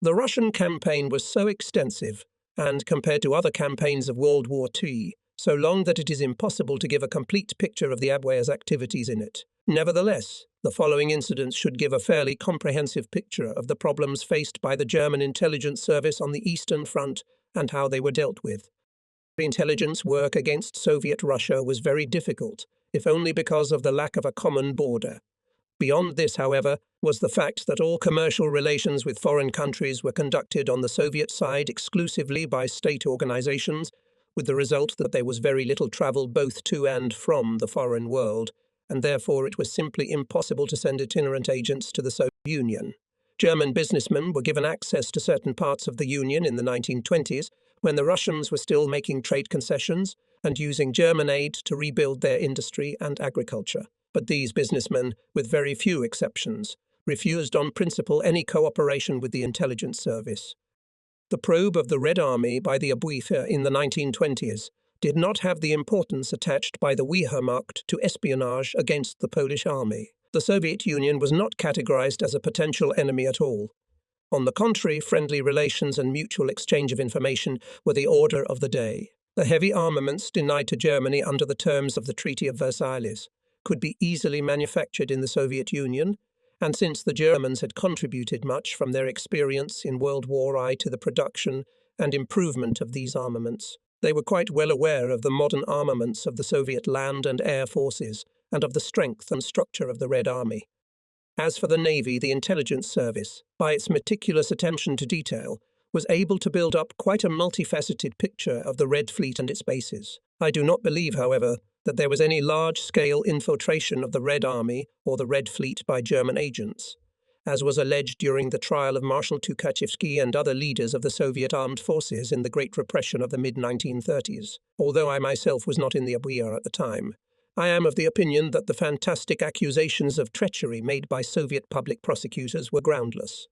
The Russian campaign was so extensive, and compared to other campaigns of World War II, so long that it is impossible to give a complete picture of the Abwehr's activities in it. Nevertheless, the following incidents should give a fairly comprehensive picture of the problems faced by the German intelligence service on the Eastern Front and how they were dealt with. Intelligence work against Soviet Russia was very difficult, if only because of the lack of a common border. Beyond this, however, was the fact that all commercial relations with foreign countries were conducted on the Soviet side exclusively by state organizations, with the result that there was very little travel both to and from the foreign world, and therefore it was simply impossible to send itinerant agents to the Soviet Union. German businessmen were given access to certain parts of the Union in the 1920s, when the Russians were still making trade concessions and using German aid to rebuild their industry and agriculture. But these businessmen, with very few exceptions, refused on principle any cooperation with the intelligence service. The probe of the Red Army by the Abwehr in the 1920s did not have the importance attached by the Wehrmacht to espionage against the Polish army. The Soviet Union was not categorized as a potential enemy at all. On the contrary, friendly relations and mutual exchange of information were the order of the day. The heavy armaments denied to Germany under the terms of the Treaty of Versailles could be easily manufactured in the Soviet Union, and since the Germans had contributed much from their experience in World War I to the production and improvement of these armaments, they were quite well aware of the modern armaments of the Soviet land and air forces and of the strength and structure of the Red Army. As for the Navy, the intelligence service, by its meticulous attention to detail, was able to build up quite a multifaceted picture of the Red Fleet and its bases. I do not believe, however, that there was any large-scale infiltration of the Red Army or the Red Fleet by German agents, as was alleged during the trial of Marshal Tukhachevsky and other leaders of the Soviet armed forces in the Great Repression of the mid-1930s. Although I myself was not in the Abwehr at the time, I am of the opinion that the fantastic accusations of treachery made by Soviet public prosecutors were groundless.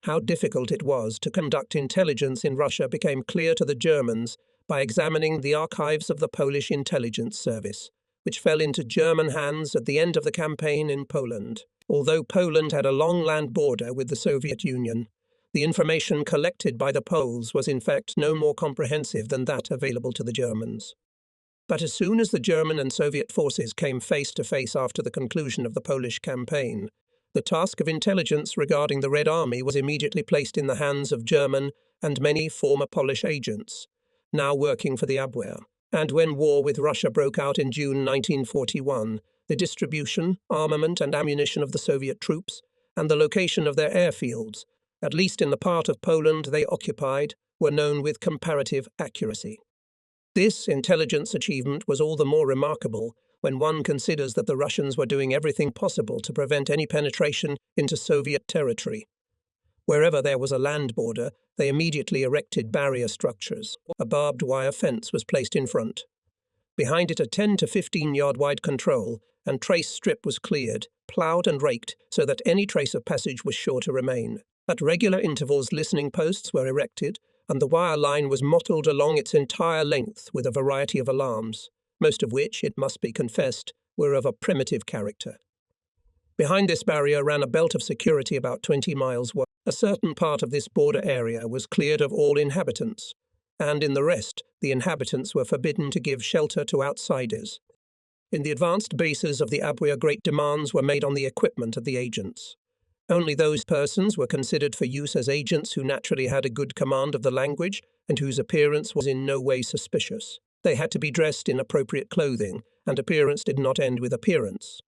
How difficult it was to conduct intelligence in Russia became clear to the Germans by examining the archives of the Polish intelligence service, which fell into German hands at the end of the campaign in Poland. Although Poland had a long land border with the Soviet Union, the information collected by the Poles was in fact no more comprehensive than that available to the Germans. But as soon as the German and Soviet forces came face to face after the conclusion of the Polish campaign, the task of intelligence regarding the Red Army was immediately placed in the hands of German and many former Polish agents, now working for the Abwehr. And when war with Russia broke out in June 1941, the distribution, armament and ammunition of the Soviet troops, and the location of their airfields, at least in the part of Poland they occupied, were known with comparative accuracy. This intelligence achievement was all the more remarkable when one considers that the Russians were doing everything possible to prevent any penetration into Soviet territory. Wherever there was a land border, they immediately erected barrier structures. A barbed wire fence was placed in front. Behind it a 10 to 15-yard wide control and trace strip was cleared, ploughed and raked so that any trace of passage was sure to remain. At regular intervals listening posts were erected, and the wire line was mottled along its entire length with a variety of alarms, most of which, it must be confessed, were of a primitive character. Behind this barrier ran a belt of security about 20 miles wide. A certain part of this border area was cleared of all inhabitants, and in the rest, the inhabitants were forbidden to give shelter to outsiders. In the advanced bases of the Abwehr, great demands were made on the equipment of the agents. Only those persons were considered for use as agents who naturally had a good command of the language and whose appearance was in no way suspicious. They had to be dressed in appropriate clothing, and appearance did not end with appearance.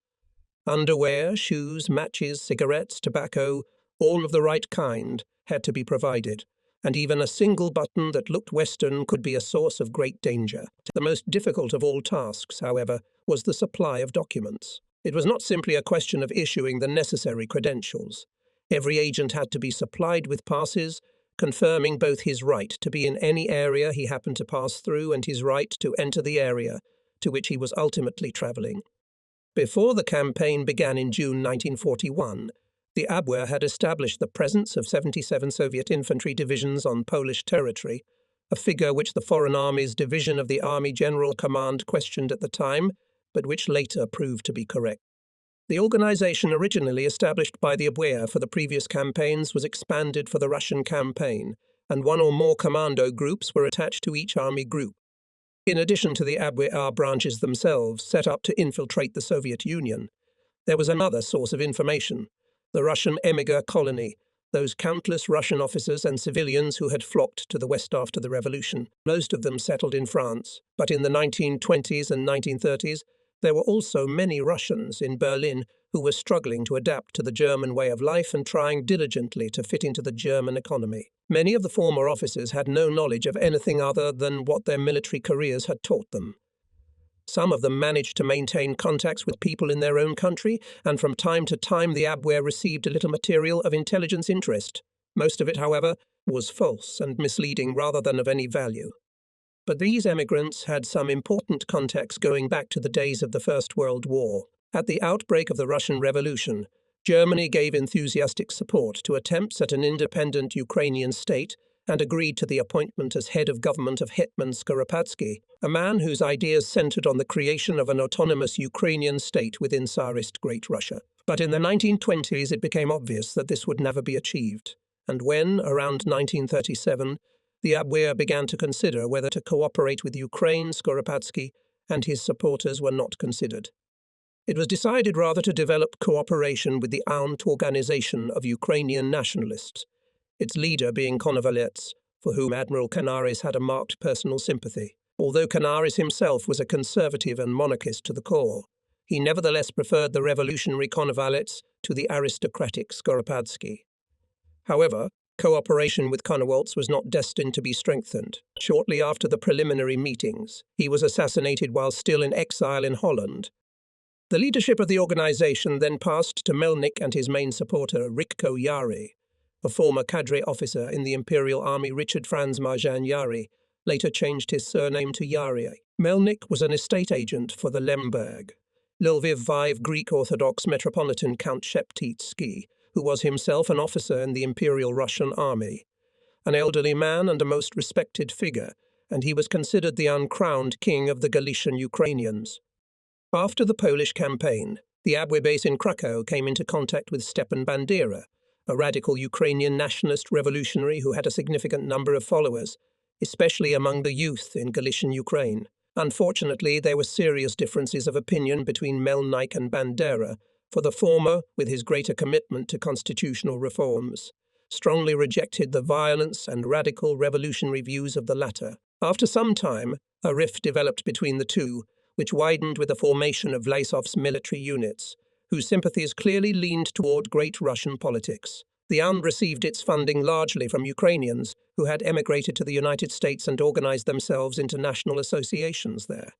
Underwear, shoes, matches, cigarettes, tobacco, all of the right kind, had to be provided, and even a single button that looked Western could be a source of great danger. The most difficult of all tasks, however, was the supply of documents. It was not simply a question of issuing the necessary credentials. Every agent had to be supplied with passes, confirming both his right to be in any area he happened to pass through and his right to enter the area to which he was ultimately traveling. Before the campaign began in June 1941, the Abwehr had established the presence of 77 Soviet infantry divisions on Polish territory, a figure which the Foreign Armies Division of the Army General Command questioned at the time, but which later proved to be correct. The organization originally established by the ABWEA for the previous campaigns was expanded for the Russian campaign, and one or more commando groups were attached to each army group. In addition to the ABWEA branches themselves set up to infiltrate the Soviet Union, there was another source of information: the Russian emigre colony, those countless Russian officers and civilians who had flocked to the West after the revolution, most of them settled in France. But in the 1920s and 1930s, there were also many Russians in Berlin who were struggling to adapt to the German way of life and trying diligently to fit into the German economy. Many of the former officers had no knowledge of anything other than what their military careers had taught them. Some of them managed to maintain contacts with people in their own country, and from time to time the ABWEA received a little material of intelligence interest. Most of it, however, was false and misleading rather than of any value. But these emigrants had some important contacts going back to the days of the First World War. At the outbreak of the Russian Revolution, Germany gave enthusiastic support to attempts at an independent Ukrainian state and agreed to the appointment as head of government of Hetman Skoropadsky, a man whose ideas centered on the creation of an autonomous Ukrainian state within Tsarist Great Russia. But in the 1920s it became obvious that this would never be achieved, and when, around 1937, the ABWEA began to consider whether to cooperate with Ukraine, Skoropadsky and his supporters were not considered. It was decided rather to develop cooperation with the armed organization of Ukrainian nationalists, its leader being Konovalets, for whom Admiral Canaris had a marked personal sympathy. Although Canaris himself was a conservative and monarchist to the core, he nevertheless preferred the revolutionary Konovalets to the aristocratic Skoropadsky. However, cooperation with Konovalets was not destined to be strengthened. Shortly after the preliminary meetings, he was assassinated while still in exile in Holland. The leadership of the organization then passed to Melnik and his main supporter, Rikko Yari, a former cadre officer in the Imperial Army. Richard Franz Marjan Yari later changed his surname to Yari. Melnik was an estate agent for the Lemberg, Lviv Greek Orthodox Metropolitan Count Sheptytsky, who was himself an officer in the Imperial Russian Army, an elderly man and a most respected figure, and he was considered the uncrowned king of the Galician Ukrainians. After the Polish campaign, the ABWEA base in Krakow came into contact with Stepan Bandera, a radical Ukrainian nationalist revolutionary who had a significant number of followers, especially among the youth in Galician Ukraine. Unfortunately, there were serious differences of opinion between Melnik and Bandera, for the former, with his greater commitment to constitutional reforms, strongly rejected the violence and radical revolutionary views of the latter. After some time, a rift developed between the two, which widened with the formation of Vlasov's military units, whose sympathies clearly leaned toward Great Russian politics. The AUN received its funding largely from Ukrainians who had emigrated to the United States and organized themselves into national associations there.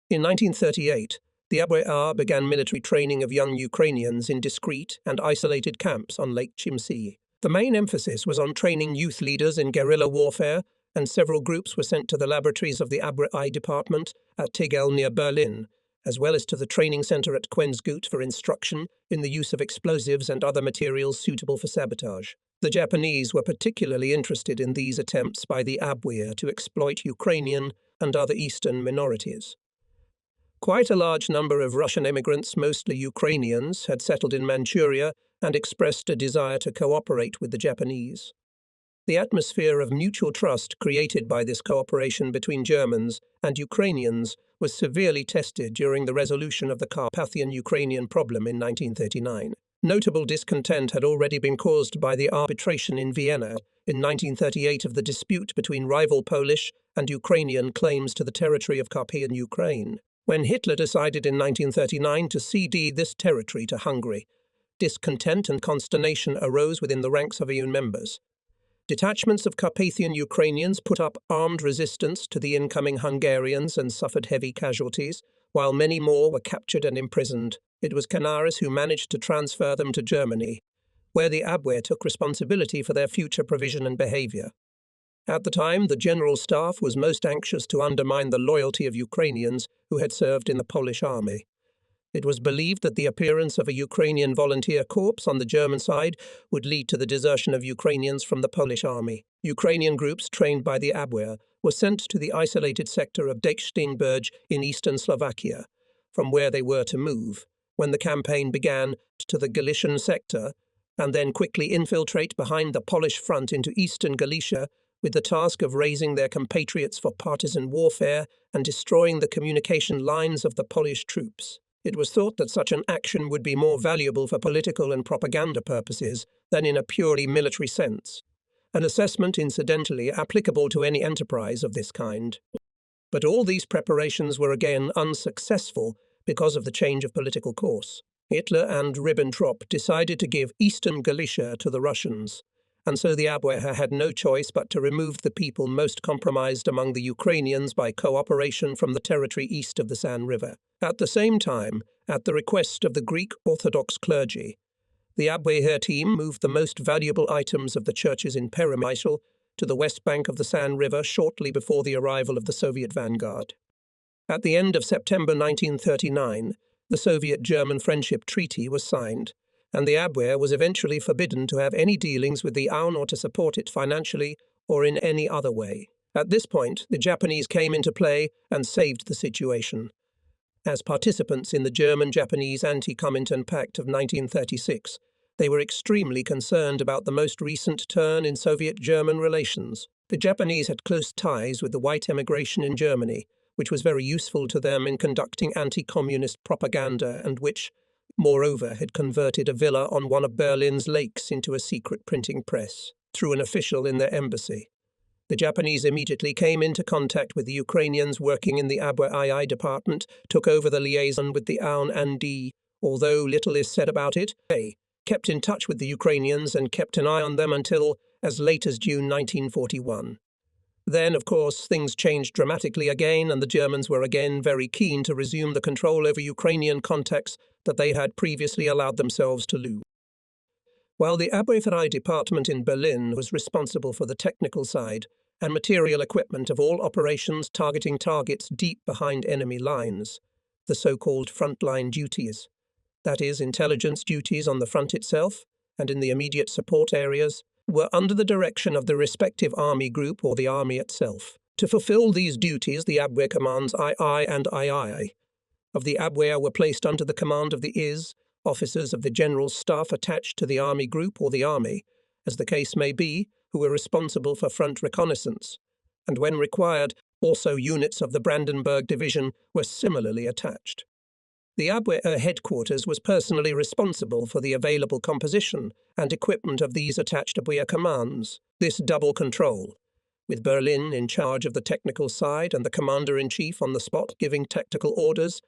In 1938, the ABWEA began military training of young Ukrainians in discrete and isolated camps on Lake Chimsy. The main emphasis was on training youth leaders in guerrilla warfare, and several groups were sent to the laboratories of the ABWEA department at Tegel near Berlin, as well as to the training center at Quensgut for instruction in the use of explosives and other materials suitable for sabotage. The Japanese were particularly interested in these attempts by the ABWEA to exploit Ukrainian and other Eastern minorities. Quite a large number of Russian immigrants, mostly Ukrainians, had settled in Manchuria and expressed a desire to cooperate with the Japanese. The atmosphere of mutual trust created by this cooperation between Germans and Ukrainians was severely tested during the resolution of the Carpathian Ukrainian problem in 1939. Notable discontent had already been caused by the arbitration in Vienna in 1938 of the dispute between rival Polish and Ukrainian claims to the territory of Carpathian Ukraine. When Hitler decided in 1939 to cede this territory to Hungary, discontent and consternation arose within the ranks of EU members. Detachments of Carpathian Ukrainians put up armed resistance to the incoming Hungarians and suffered heavy casualties, while many more were captured and imprisoned. It was Canaris who managed to transfer them to Germany, where the ABWEA took responsibility for their future provision and behavior. At the time, the General Staff was most anxious to undermine the loyalty of Ukrainians who had served in the Polish army. It was believed that the appearance of a Ukrainian volunteer corps on the German side would lead to the desertion of Ukrainians from the Polish army. Ukrainian groups trained by the ABWEA were sent to the isolated sector of Deksteinberg in eastern Slovakia, from where they were to move, when the campaign began, to the Galician sector, and then quickly infiltrate behind the Polish front into eastern Galicia, with the task of raising their compatriots for partisan warfare and destroying the communication lines of the Polish troops. It was thought that such an action would be more valuable for political and propaganda purposes than in a purely military sense, an assessment incidentally applicable to any enterprise of this kind. But all these preparations were again unsuccessful because of the change of political course. Hitler and Ribbentrop decided to give eastern Galicia to the Russians, and so the Abwehr had no choice but to remove the people most compromised among the Ukrainians by cooperation from the territory east of the San River. At the same time, at the request of the Greek Orthodox clergy, the Abwehr team moved the most valuable items of the churches in Peremyśl to the west bank of the San River shortly before the arrival of the Soviet vanguard. At the end of September 1939, the Soviet-German Friendship Treaty was signed, and the Abwehr was eventually forbidden to have any dealings with the Aun or to support it financially or in any other way. At this point, the Japanese came into play and saved the situation. As participants in the German-Japanese Anti-Comintern Pact of 1936, they were extremely concerned about the most recent turn in Soviet-German relations. The Japanese had close ties with the white emigration in Germany, which was very useful to them in conducting anti-communist propaganda and which, moreover, had converted a villa on one of Berlin's lakes into a secret printing press, through an official in their embassy. The Japanese immediately came into contact with the Ukrainians working in the Abwehr II department, took over the liaison with the Aun and D. Although little is said about it, they kept in touch with the Ukrainians and kept an eye on them until as late as June 1941. Then, of course, things changed dramatically again, and the Germans were again very keen to resume the control over Ukrainian contacts that they had previously allowed themselves to lose. While the Abwehr department in Berlin was responsible for the technical side and material equipment of all operations targeting targets deep behind enemy lines, the so-called frontline duties, that is, intelligence duties on the front itself and in the immediate support areas, were under the direction of the respective army group or the army itself. To fulfill these duties, the Abwehr commands II and II of the Abwehr were placed under the command of the IS, officers of the general staff attached to the army group or the army, as the case may be, who were responsible for front reconnaissance, and when required, also units of the Brandenburg Division were similarly attached. The Abwehr headquarters was personally responsible for the available composition and equipment of these attached Abwehr commands. This double control, with Berlin in charge of the technical side and the commander-in-chief on the spot giving tactical orders,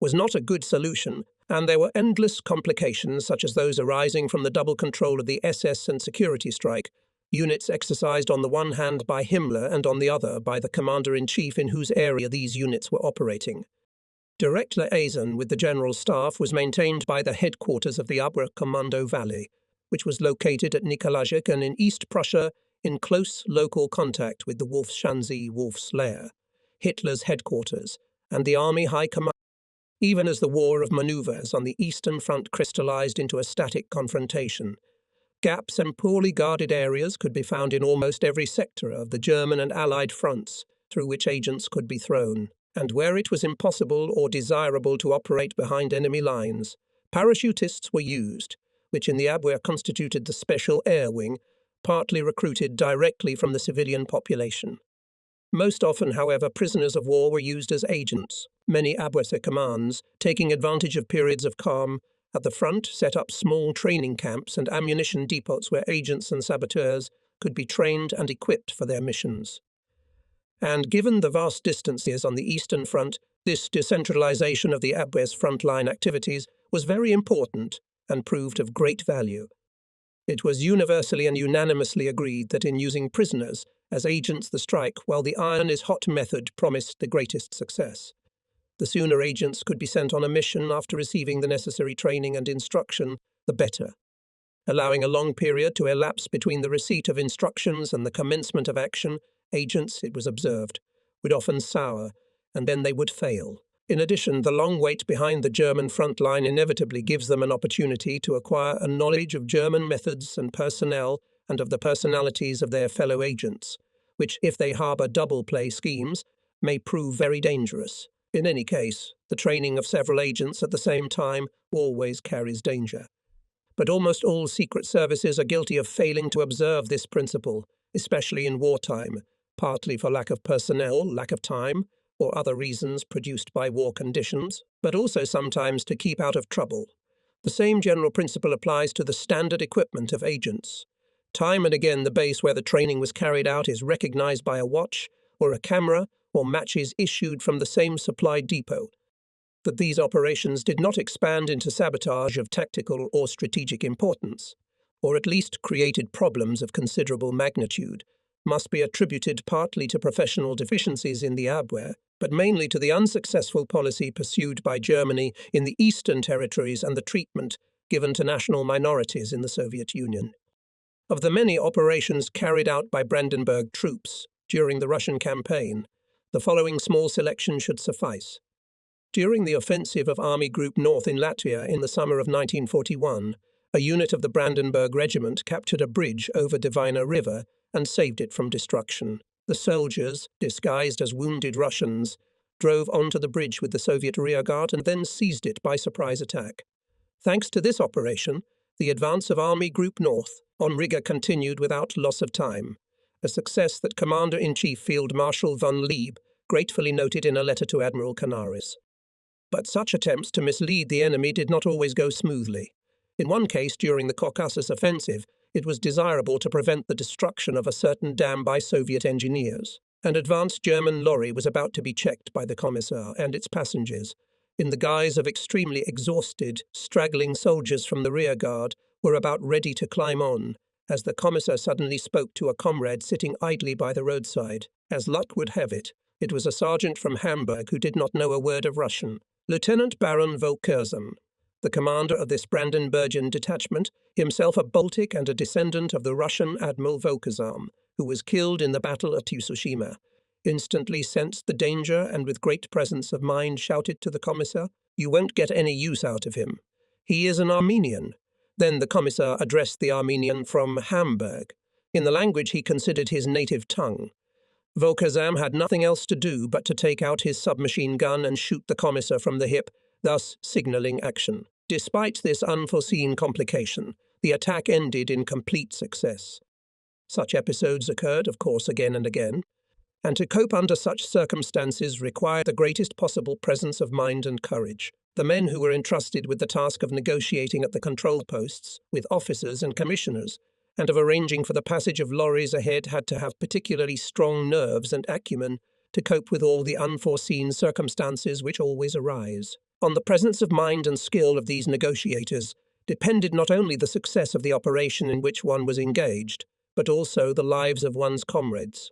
was not a good solution, and there were endless complications such as those arising from the double control of the SS and security strike, units exercised on the one hand by Himmler and on the other by the commander-in-chief in whose area these units were operating. Direct liaison with the General Staff was maintained by the headquarters of the Abwehr Commando Valley, which was located at Nikolajek and in East Prussia in close local contact with the Wolfschanze Wolf's Lair, Hitler's headquarters, and the Army High Command. Even as the war of maneuvers on the Eastern Front crystallized into a static confrontation, gaps and poorly guarded areas could be found in almost every sector of the German and Allied fronts through which agents could be thrown. And where it was impossible or desirable to operate behind enemy lines, parachutists were used, which in the Abwehr constituted the Special Air Wing, partly recruited directly from the civilian population. Most often, however, prisoners of war were used as agents. Many Abwehr commands, taking advantage of periods of calm, at the front set up small training camps and ammunition depots where agents and saboteurs could be trained and equipped for their missions. And given the vast distances on the Eastern Front, this decentralization of the Abwehr's frontline activities was very important and proved of great value. It was universally and unanimously agreed that in using prisoners as agents the strike while the iron is hot method promised the greatest success. The sooner agents could be sent on a mission after receiving the necessary training and instruction, the better. Allowing a long period to elapse between the receipt of instructions and the commencement of action, agents, it was observed, would often sour, and then they would fail. In addition, the long wait behind the German front line inevitably gives them an opportunity to acquire a knowledge of German methods and personnel and of the personalities of their fellow agents, which, if they harbour double play schemes, may prove very dangerous. In any case, the training of several agents at the same time always carries danger. But almost all secret services are guilty of failing to observe this principle, especially in wartime, partly for lack of personnel, lack of time, or other reasons produced by war conditions, but also sometimes to keep out of trouble. The same general principle applies to the standard equipment of agents. Time and again, the base where the training was carried out is recognized by a watch or a camera or matches issued from the same supply depot. That these operations did not expand into sabotage of tactical or strategic importance, or at least created problems of considerable magnitude, must be attributed partly to professional deficiencies in the Abwehr, but mainly to the unsuccessful policy pursued by Germany in the Eastern Territories and the treatment given to national minorities in the Soviet Union. Of the many operations carried out by Brandenburg troops during the Russian campaign, the following small selection should suffice. During the offensive of Army Group North in Latvia in the summer of 1941, a unit of the Brandenburg Regiment captured a bridge over Divina River and saved it from destruction. The soldiers, disguised as wounded Russians, drove onto the bridge with the Soviet rearguard and then seized it by surprise attack. Thanks to this operation, the advance of Army Group North on Riga continued without loss of time, a success that Commander-in-Chief Field Marshal von Lieb gratefully noted in a letter to Admiral Canaris. But such attempts to mislead the enemy did not always go smoothly. In one case, during the Caucasus offensive, it was desirable to prevent the destruction of a certain dam by Soviet engineers. An advanced German lorry was about to be checked by the Commissar and its passengers. In the guise of extremely exhausted, straggling soldiers from the rearguard were about ready to climb on, as the Commissar suddenly spoke to a comrade sitting idly by the roadside. As luck would have it, it was a sergeant from Hamburg who did not know a word of Russian. Lieutenant Baron Volkersam, the commander of this Brandenburgian detachment, himself a Baltic and a descendant of the Russian Admiral Volkersam, who was killed in the Battle of Tsushima, instantly sensed the danger and with great presence of mind shouted to the Commissar, "You won't get any use out of him. He is an Armenian." Then the Commissar addressed the Armenian from Hamburg, in the language he considered his native tongue. Volkersam had nothing else to do but to take out his submachine gun and shoot the Commissar from the hip, thus signalling action. Despite this unforeseen complication, the attack ended in complete success. Such episodes occurred, of course, again and again, and to cope under such circumstances required the greatest possible presence of mind and courage. The men who were entrusted with the task of negotiating at the control posts with officers and commissioners, and of arranging for the passage of lorries ahead had to have particularly strong nerves and acumen to cope with all the unforeseen circumstances which always arise. On the presence of mind and skill of these negotiators depended not only the success of the operation in which one was engaged, but also the lives of one's comrades.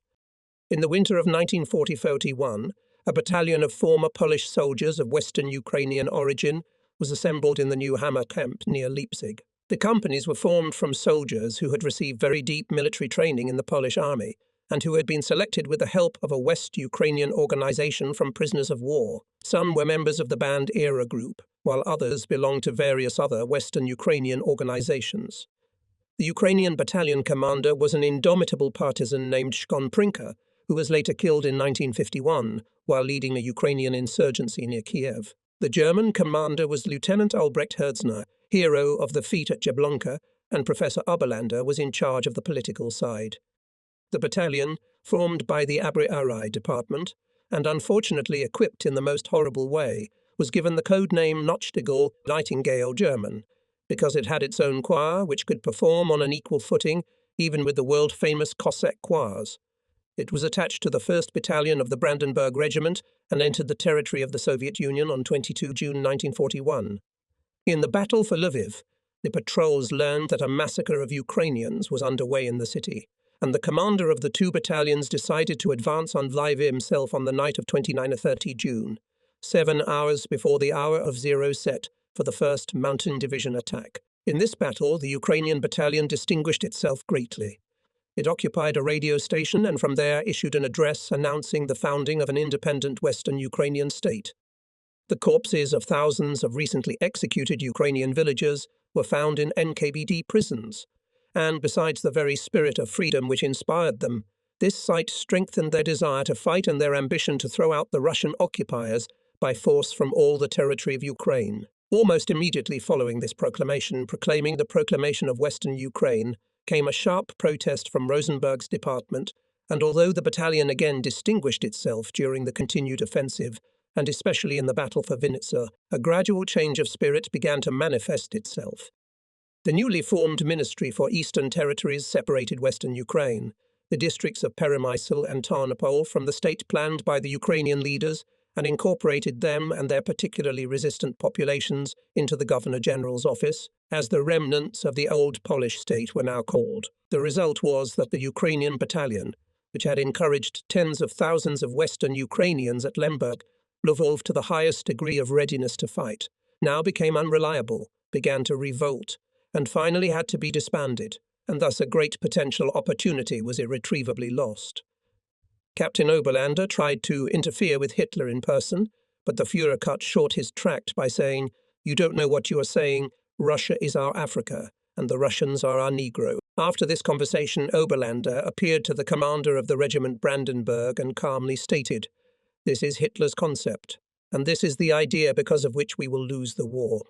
In the winter of 1940-41, a battalion of former Polish soldiers of Western Ukrainian origin was assembled in the New Hammer camp near Leipzig. The companies were formed from soldiers who had received very deep military training in the Polish army and who had been selected with the help of a West Ukrainian organization from prisoners of war. Some were members of the Band Era group, while others belonged to various other Western Ukrainian organizations. The Ukrainian battalion commander was an indomitable partisan named Shkonprinka, who was later killed in 1951 while leading a Ukrainian insurgency near Kiev. The German commander was Lieutenant Albrecht Hertzner, hero of the feat at Jablonka, and Professor Oberlander was in charge of the political side. The battalion, formed by the Abwehr department, and unfortunately equipped in the most horrible way, was given the code name Nachtigall, Nightingale German, because it had its own choir which could perform on an equal footing even with the world-famous Cossack choirs. It was attached to the 1st Battalion of the Brandenburg Regiment and entered the territory of the Soviet Union on 22 June 1941. In the battle for Lviv, the patrols learned that a massacre of Ukrainians was underway in the city, and the commander of the two battalions decided to advance on Lviv himself on the night of 29 or 30 June, 7 hours before the hour of zero set for the 1st Mountain Division attack. In this battle, the Ukrainian battalion distinguished itself greatly. It occupied a radio station and from there issued an address announcing the founding of an independent Western Ukrainian state. The corpses of thousands of recently executed Ukrainian villagers were found in NKVD prisons, and besides the very spirit of freedom which inspired them, this sight strengthened their desire to fight and their ambition to throw out the Russian occupiers by force from all the territory of Ukraine. Almost immediately following this proclamation, proclaiming the proclamation of Western Ukraine, came a sharp protest from Rosenberg's department, and although the battalion again distinguished itself during the continued offensive, and especially in the battle for Vinnytsia, a gradual change of spirit began to manifest itself. The newly formed Ministry for Eastern Territories separated Western Ukraine, the districts of Peremysl and Tarnopol, from the state planned by the Ukrainian leaders, and incorporated them and their particularly resistant populations into the Governor-General's office, as the remnants of the old Polish state were now called. The result was that the Ukrainian battalion, which had encouraged tens of thousands of Western Ukrainians at Lemberg, evolved to the highest degree of readiness to fight, now became unreliable, began to revolt, and finally had to be disbanded, and thus a great potential opportunity was irretrievably lost. Captain Oberlander tried to interfere with Hitler in person, but the Führer cut short his tract by saying, "You don't know what you are saying. Russia is our Africa, and the Russians are our Negro." After this conversation, Oberlander appeared to the commander of the regiment Brandenburg and calmly stated, "This is Hitler's concept, and this is the idea because of which we will lose the war."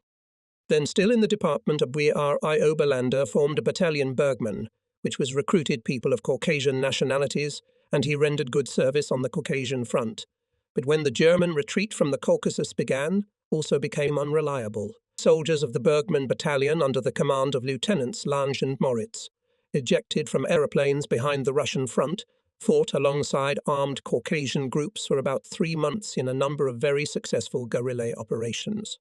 Then, still in the department of W.R.I. Oberlander formed a battalion Bergmann, which was recruited people of Caucasian nationalities, and he rendered good service on the Caucasian front. But when the German retreat from the Caucasus began, also became unreliable. Soldiers of the Bergmann battalion under the command of Lieutenants Lange and Moritz, ejected from aeroplanes behind the Russian front, fought alongside armed Caucasian groups for about 3 months in a number of very successful guerrilla operations.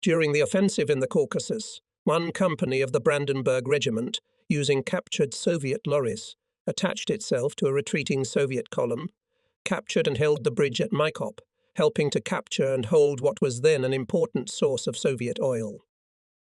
During the offensive in the Caucasus, one company of the Brandenburg Regiment, using captured Soviet lorries, attached itself to a retreating Soviet column, captured and held the bridge at Maikop, helping to capture and hold what was then an important source of Soviet oil.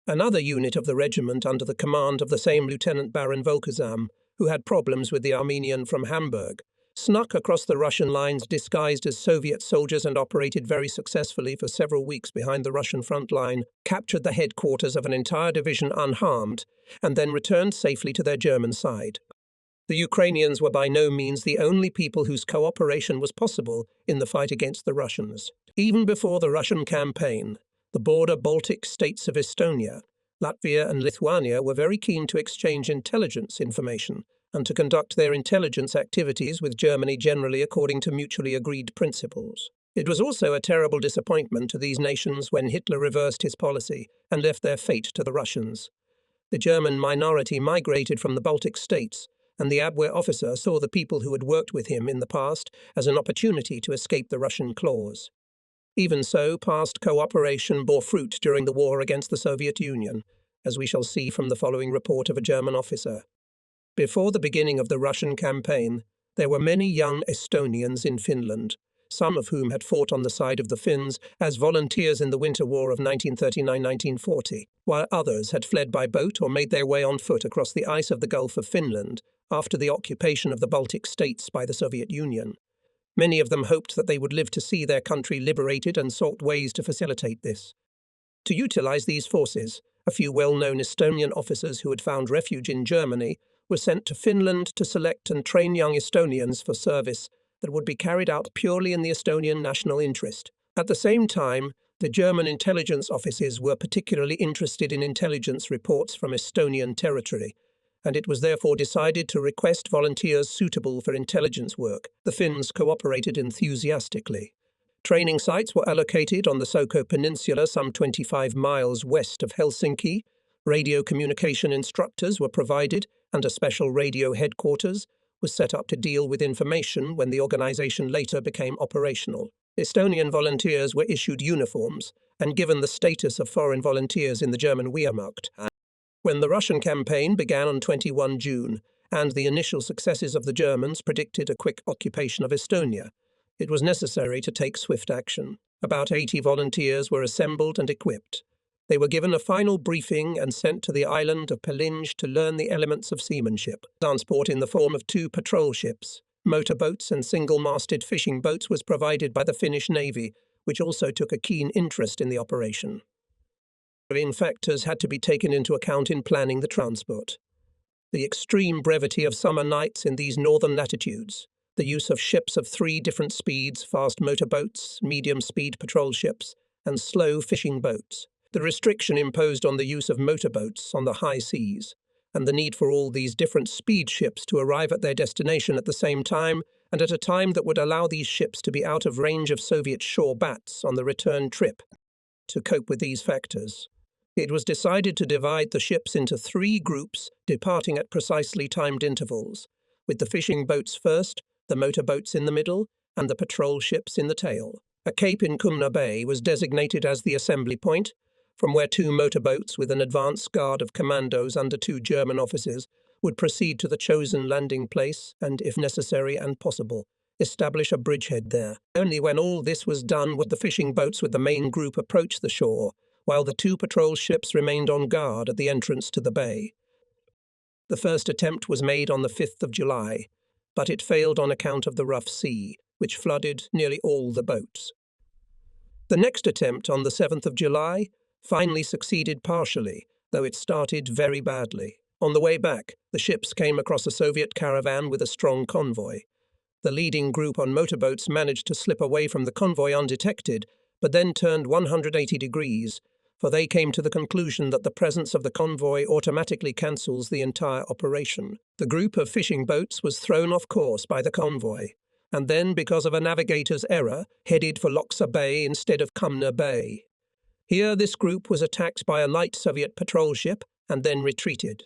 Another unit of the regiment under the command of the same Lieutenant Baron Volkezam, who had problems with the Armenian from Hamburg, snuck across the Russian lines disguised as Soviet soldiers and operated very successfully for several weeks behind the Russian front line, captured the headquarters of an entire division unharmed, and then returned safely to their German side. The Ukrainians were by no means the only people whose cooperation was possible in the fight against the Russians. Even before the Russian campaign, the border Baltic states of Estonia, Latvia and Lithuania were very keen to exchange intelligence information and to conduct their intelligence activities with Germany generally according to mutually agreed principles. It was also a terrible disappointment to these nations when Hitler reversed his policy and left their fate to the Russians. The German minority migrated from the Baltic states, and the Abwehr officer saw the people who had worked with him in the past as an opportunity to escape the Russian claws. Even so, past cooperation bore fruit during the war against the Soviet Union, as we shall see from the following report of a German officer. Before the beginning of the Russian campaign, there were many young Estonians in Finland, some of whom had fought on the side of the Finns as volunteers in the Winter War of 1939–1940, while others had fled by boat or made their way on foot across the ice of the Gulf of Finland after the occupation of the Baltic states by the Soviet Union. Many of them hoped that they would live to see their country liberated and sought ways to facilitate this. To utilize these forces, a few well-known Estonian officers who had found refuge in Germany were sent to Finland to select and train young Estonians for service that would be carried out purely in the Estonian national interest. At the same time, the German intelligence offices were particularly interested in intelligence reports from Estonian territory, and it was therefore decided to request volunteers suitable for intelligence work. The Finns cooperated enthusiastically. Training sites were allocated on the Soko Peninsula some 25 miles west of Helsinki. Radio communication instructors were provided, and a special radio headquarters was set up to deal with information when the organization later became operational. Estonian volunteers were issued uniforms and given the status of foreign volunteers in the German Wehrmacht. When the Russian campaign began on 21 June, and the initial successes of the Germans predicted a quick occupation of Estonia, it was necessary to take swift action. About 80 volunteers were assembled and equipped. They were given a final briefing and sent to the island of Pelinge to learn the elements of seamanship. Transport in the form of 2 patrol ships, motorboats and single-masted fishing boats was provided by the Finnish Navy, which also took a keen interest in the operation. Factors had to be taken into account in planning the transport. The extreme brevity of summer nights in these northern latitudes, the use of ships of 3 different speeds, fast motorboats, medium-speed patrol ships, and slow fishing boats. The restriction imposed on the use of motorboats on the high seas, and the need for all these different speed ships to arrive at their destination at the same time, and at a time that would allow these ships to be out of range of Soviet shore bats on the return trip. To cope with these factors, it was decided to divide the ships into 3 groups, departing at precisely timed intervals, with the fishing boats first, the motorboats in the middle, and the patrol ships in the tail. A cape in Kumna Bay was designated as the assembly point, from where 2 motorboats with an advance guard of commandos under 2 German officers would proceed to the chosen landing place and, if necessary and possible, establish a bridgehead there. Only when all this was done would the fishing boats with the main group approach the shore, while the 2 patrol ships remained on guard at the entrance to the bay. The first attempt was made on the 5th of July, but it failed on account of the rough sea, which flooded nearly all the boats. The next attempt on the 7th of July finally succeeded partially, though it started very badly. On the way back, the ships came across a Soviet caravan with a strong convoy. The leading group on motorboats managed to slip away from the convoy undetected, but then turned 180 degrees, for they came to the conclusion that the presence of the convoy automatically cancels the entire operation. The group of fishing boats was thrown off course by the convoy, and then, because of a navigator's error, headed for Loksa Bay instead of Kumna Bay. Here this group was attacked by a light Soviet patrol ship and then retreated.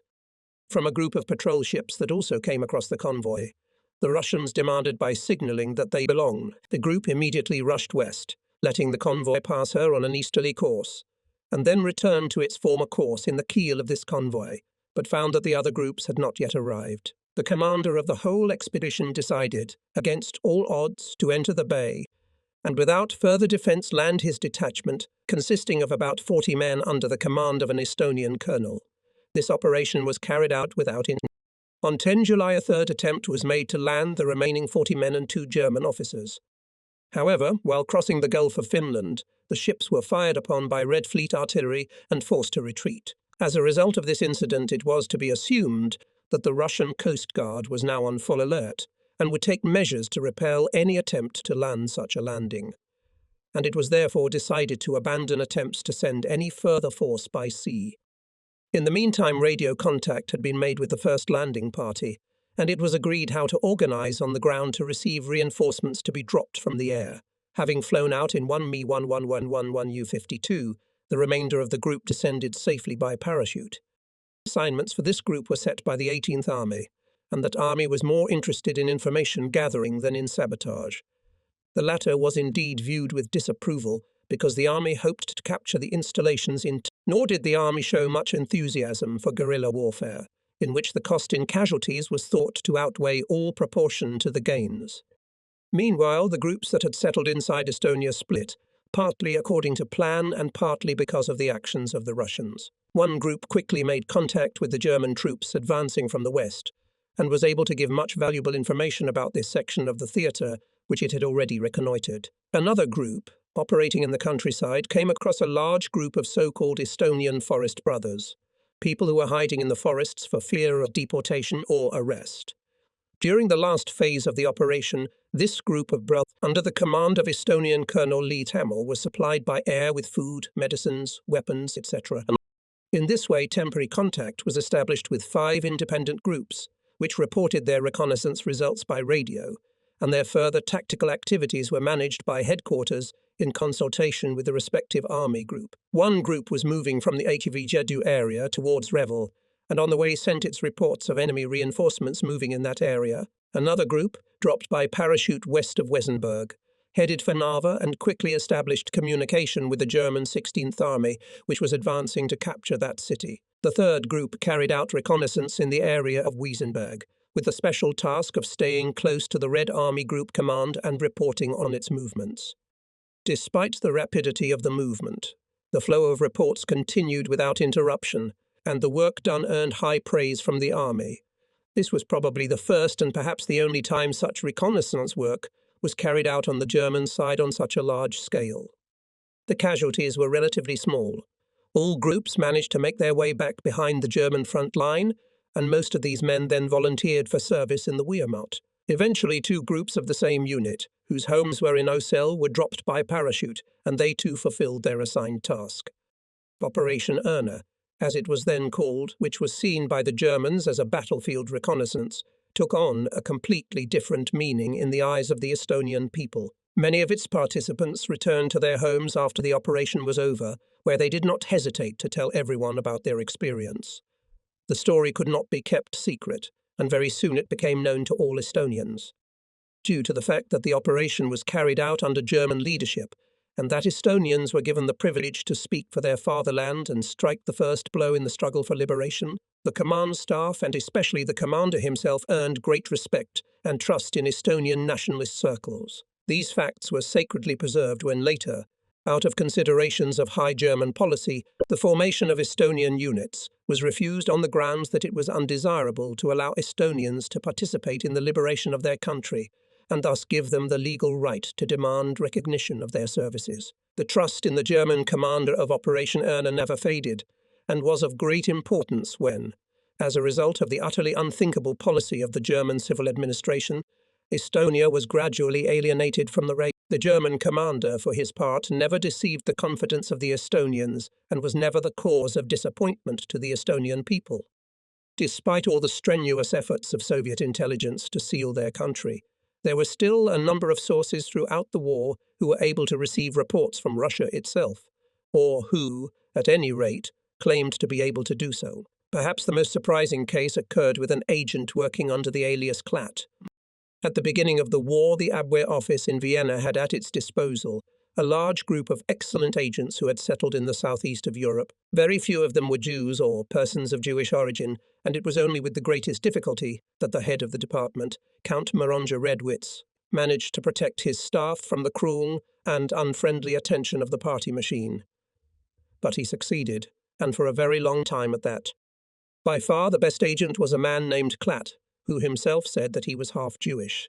From a group of patrol ships that also came across the convoy, the Russians demanded by signalling that they belonged. The group immediately rushed west, letting the convoy pass her on an easterly course, and then returned to its former course in the keel of this convoy, but found that the other groups had not yet arrived. The commander of the whole expedition decided, against all odds, to enter the bay, and without further defence land his detachment, consisting of about 40 men under the command of an Estonian colonel. This operation was carried out without incident. On 10 July a 3rd attempt was made to land the remaining 40 men and 2 German officers. However, while crossing the Gulf of Finland, the ships were fired upon by Red Fleet artillery and forced to retreat. As a result of this incident, it was to be assumed that the Russian Coast Guard was now on full alert and would take measures to repel any attempt to land such a landing. And it was therefore decided to abandon attempts to send any further force by sea. In the meantime, radio contact had been made with the first landing party, and it was agreed how to organize on the ground to receive reinforcements to be dropped from the air. Having flown out in one Mi-1111 U-52, the remainder of the group descended safely by parachute. Assignments for this group were set by the 18th Army, and that army was more interested in information gathering than in sabotage. The latter was indeed viewed with disapproval because the army hoped to capture the installations nor did the army show much enthusiasm for guerrilla warfare, in which the cost in casualties was thought to outweigh all proportion to the gains. Meanwhile, the groups that had settled inside Estonia split, partly according to plan and partly because of the actions of the Russians. One group quickly made contact with the German troops advancing from the west, and was able to give much valuable information about this section of the theatre, which it had already reconnoitred. Another group, operating in the countryside, came across a large group of so-called Estonian forest brothers, people who were hiding in the forests for fear of deportation or arrest. During the last phase of the operation, this group of brothers, under the command of Estonian Colonel Lee Tamil, was supplied by air with food, medicines, weapons, etc. In this way, temporary contact was established with 5 independent groups, which reported their reconnaissance results by radio, and their further tactical activities were managed by headquarters in consultation with the respective army group. One group was moving from the Akivjedu area towards Revel, and on the way sent its reports of enemy reinforcements moving in that area. Another group dropped by parachute west of Wesenberg, headed for Narva and quickly established communication with the German 16th Army, which was advancing to capture that city. The third group carried out reconnaissance in the area of Wiesenberg, with the special task of staying close to the Red Army Group command and reporting on its movements. Despite the rapidity of the movement, the flow of reports continued without interruption, and the work done earned high praise from the army. This was probably the first and perhaps the only time such reconnaissance work was carried out on the German side on such a large scale. The casualties were relatively small. All groups managed to make their way back behind the German front line, and most of these men then volunteered for service in the Wehrmacht. Eventually, two groups of the same unit, whose homes were in Ocel, were dropped by parachute, and they too fulfilled their assigned task. Operation Erna, as it was then called, which was seen by the Germans as a battlefield reconnaissance, took on a completely different meaning in the eyes of the Estonian people. Many of its participants returned to their homes after the operation was over, where they did not hesitate to tell everyone about their experience. The story could not be kept secret, and very soon it became known to all Estonians. Due to the fact that the operation was carried out under German leadership, and that Estonians were given the privilege to speak for their fatherland and strike the first blow in the struggle for liberation, the command staff and especially the commander himself earned great respect and trust in Estonian nationalist circles. These facts were sacredly preserved when later, out of considerations of high German policy, the formation of Estonian units was refused on the grounds that it was undesirable to allow Estonians to participate in the liberation of their country, and thus give them the legal right to demand recognition of their services. The trust in the German commander of Operation Erna never faded, and was of great importance when, as a result of the utterly unthinkable policy of the German civil administration, Estonia was gradually alienated from the race. The German commander, for his part, never deceived the confidence of the Estonians and was never the cause of disappointment to the Estonian people. Despite all the strenuous efforts of Soviet intelligence to seal their country, there were still a number of sources throughout the war who were able to receive reports from Russia itself, or who, at any rate, claimed to be able to do so. Perhaps the most surprising case occurred with an agent working under the alias Klatt. At the beginning of the war, the Abwehr office in Vienna had at its disposal a large group of excellent agents who had settled in the southeast of Europe. Very few of them were Jews or persons of Jewish origin, and it was only with the greatest difficulty that the head of the department, Count Mironja Redwitz, managed to protect his staff from the cruel and unfriendly attention of the party machine. But he succeeded, and for a very long time at that. By far the best agent was a man named Klatt, who himself said that he was half Jewish.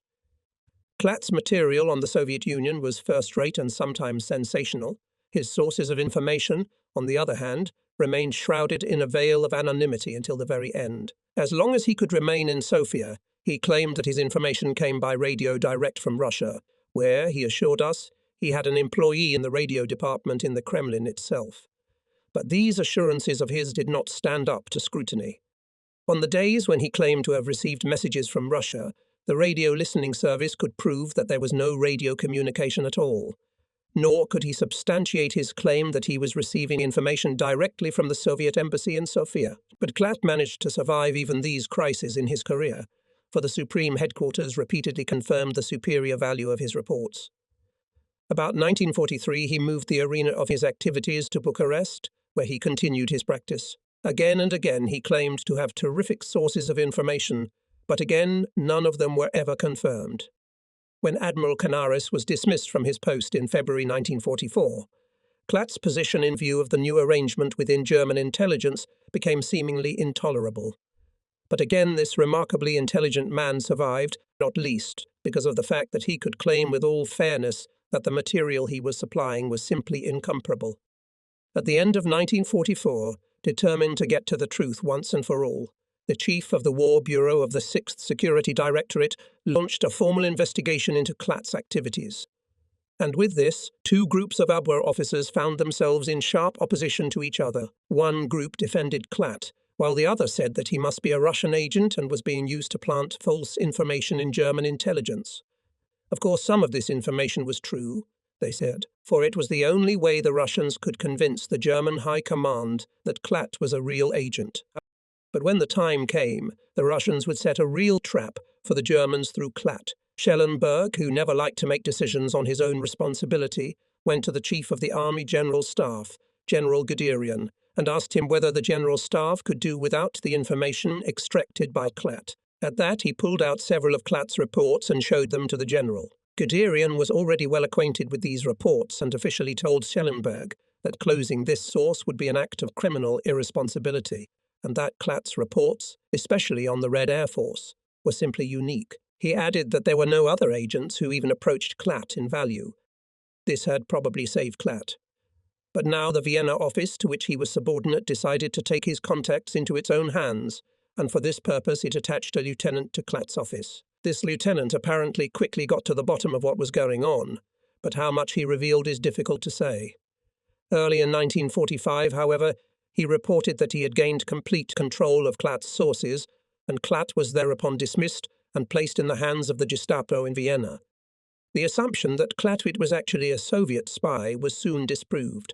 Klatt's material on the Soviet Union was first-rate and sometimes sensational. His sources of information, on the other hand, remained shrouded in a veil of anonymity until the very end. As long as he could remain in Sofia, he claimed that his information came by radio direct from Russia, where, he assured us, he had an employee in the radio department in the Kremlin itself. But these assurances of his did not stand up to scrutiny. On the days when he claimed to have received messages from Russia, the radio listening service could prove that there was no radio communication at all. Nor could he substantiate his claim that he was receiving information directly from the Soviet embassy in Sofia. But Klatt managed to survive even these crises in his career, for the Supreme Headquarters repeatedly confirmed the superior value of his reports. About 1943, he moved the arena of his activities to Bucharest, where he continued his practice. Again and again he claimed to have terrific sources of information, but again none of them were ever confirmed. When Admiral Canaris was dismissed from his post in February 1944, Klatt's position in view of the new arrangement within German intelligence became seemingly intolerable. But again this remarkably intelligent man survived, not least because of the fact that he could claim with all fairness that the material he was supplying was simply incomparable. At the end of 1944, determined to get to the truth once and for all, the chief of the War Bureau of the 6th Security Directorate launched a formal investigation into Klatt's activities. And with this, two groups of Abwehr officers found themselves in sharp opposition to each other. One group defended Klatt, while the other said that he must be a Russian agent and was being used to plant false information in German intelligence. Of course, some of this information was true, they said, for it was the only way the Russians could convince the German High Command that Klatt was a real agent. But when the time came, the Russians would set a real trap for the Germans through Klatt. Schellenberg, who never liked to make decisions on his own responsibility, went to the Chief of the Army General Staff, General Guderian, and asked him whether the General Staff could do without the information extracted by Klatt. At that, he pulled out several of Klatt's reports and showed them to the General. Guderian was already well acquainted with these reports and officially told Schellenberg that closing this source would be an act of criminal irresponsibility, and that Klatt's reports, especially on the Red Air Force, were simply unique. He added that there were no other agents who even approached Klatt in value. This had probably saved Klatt. But now the Vienna office to which he was subordinate decided to take his contacts into its own hands, and for this purpose it attached a lieutenant to Klatt's office. This lieutenant apparently quickly got to the bottom of what was going on, but how much he revealed is difficult to say. Early in 1945, however, he reported that he had gained complete control of Klatt's sources, and Klatt was thereupon dismissed and placed in the hands of the Gestapo in Vienna. The assumption that Klatt was actually a Soviet spy was soon disproved,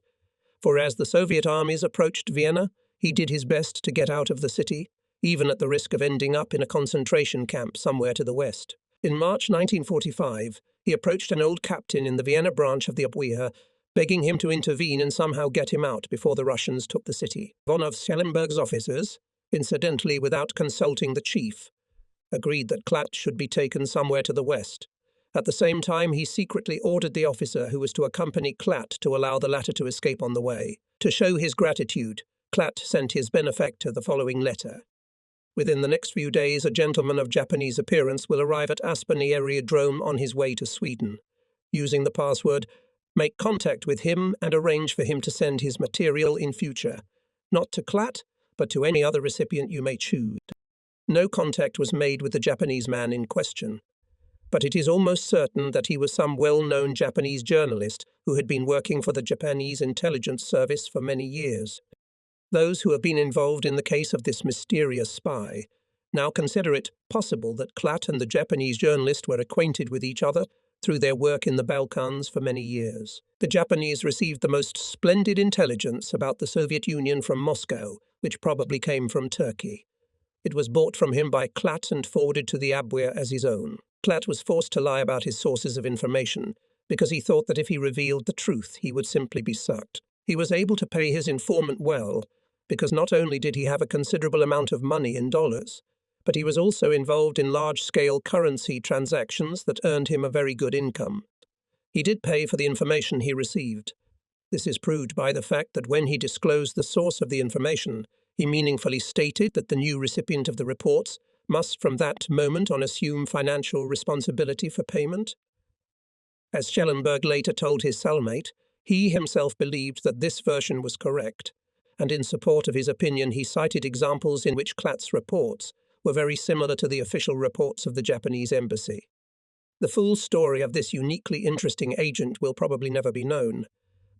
for as the Soviet armies approached Vienna, he did his best to get out of the city, even at the risk of ending up in a concentration camp somewhere to the west. In March 1945, he approached an old captain in the Vienna branch of the Abwehr, begging him to intervene and somehow get him out before the Russians took the city. One of Schellenberg's officers, incidentally without consulting the chief, agreed that Klatt should be taken somewhere to the west. At the same time, he secretly ordered the officer who was to accompany Klatt to allow the latter to escape on the way. To show his gratitude, Klatt sent his benefactor the following letter. Within the next few days, a gentleman of Japanese appearance will arrive at Aspany Aerodrome on his way to Sweden. Using the password, make contact with him and arrange for him to send his material in future, not to Klatt, but to any other recipient you may choose. No contact was made with the Japanese man in question, but it is almost certain that he was some well-known Japanese journalist who had been working for the Japanese intelligence service for many years. Those who have been involved in the case of this mysterious spy now consider it possible that Klatt and the Japanese journalist were acquainted with each other through their work in the Balkans for many years. The Japanese received the most splendid intelligence about the Soviet Union from Moscow, which probably came from Turkey. It was bought from him by Klatt and forwarded to the Abwehr as his own. Klatt was forced to lie about his sources of information because he thought that if he revealed the truth, he would simply be sacked. He was able to pay his informant well because not only did he have a considerable amount of money in dollars, but he was also involved in large-scale currency transactions that earned him a very good income. He did pay for the information he received. This is proved by the fact that when he disclosed the source of the information, he meaningfully stated that the new recipient of the reports must from that moment on assume financial responsibility for payment. As Schellenberg later told his cellmate, he himself believed that this version was correct, and in support of his opinion he cited examples in which Klatt's reports were very similar to the official reports of the Japanese embassy. The full story of this uniquely interesting agent will probably never be known,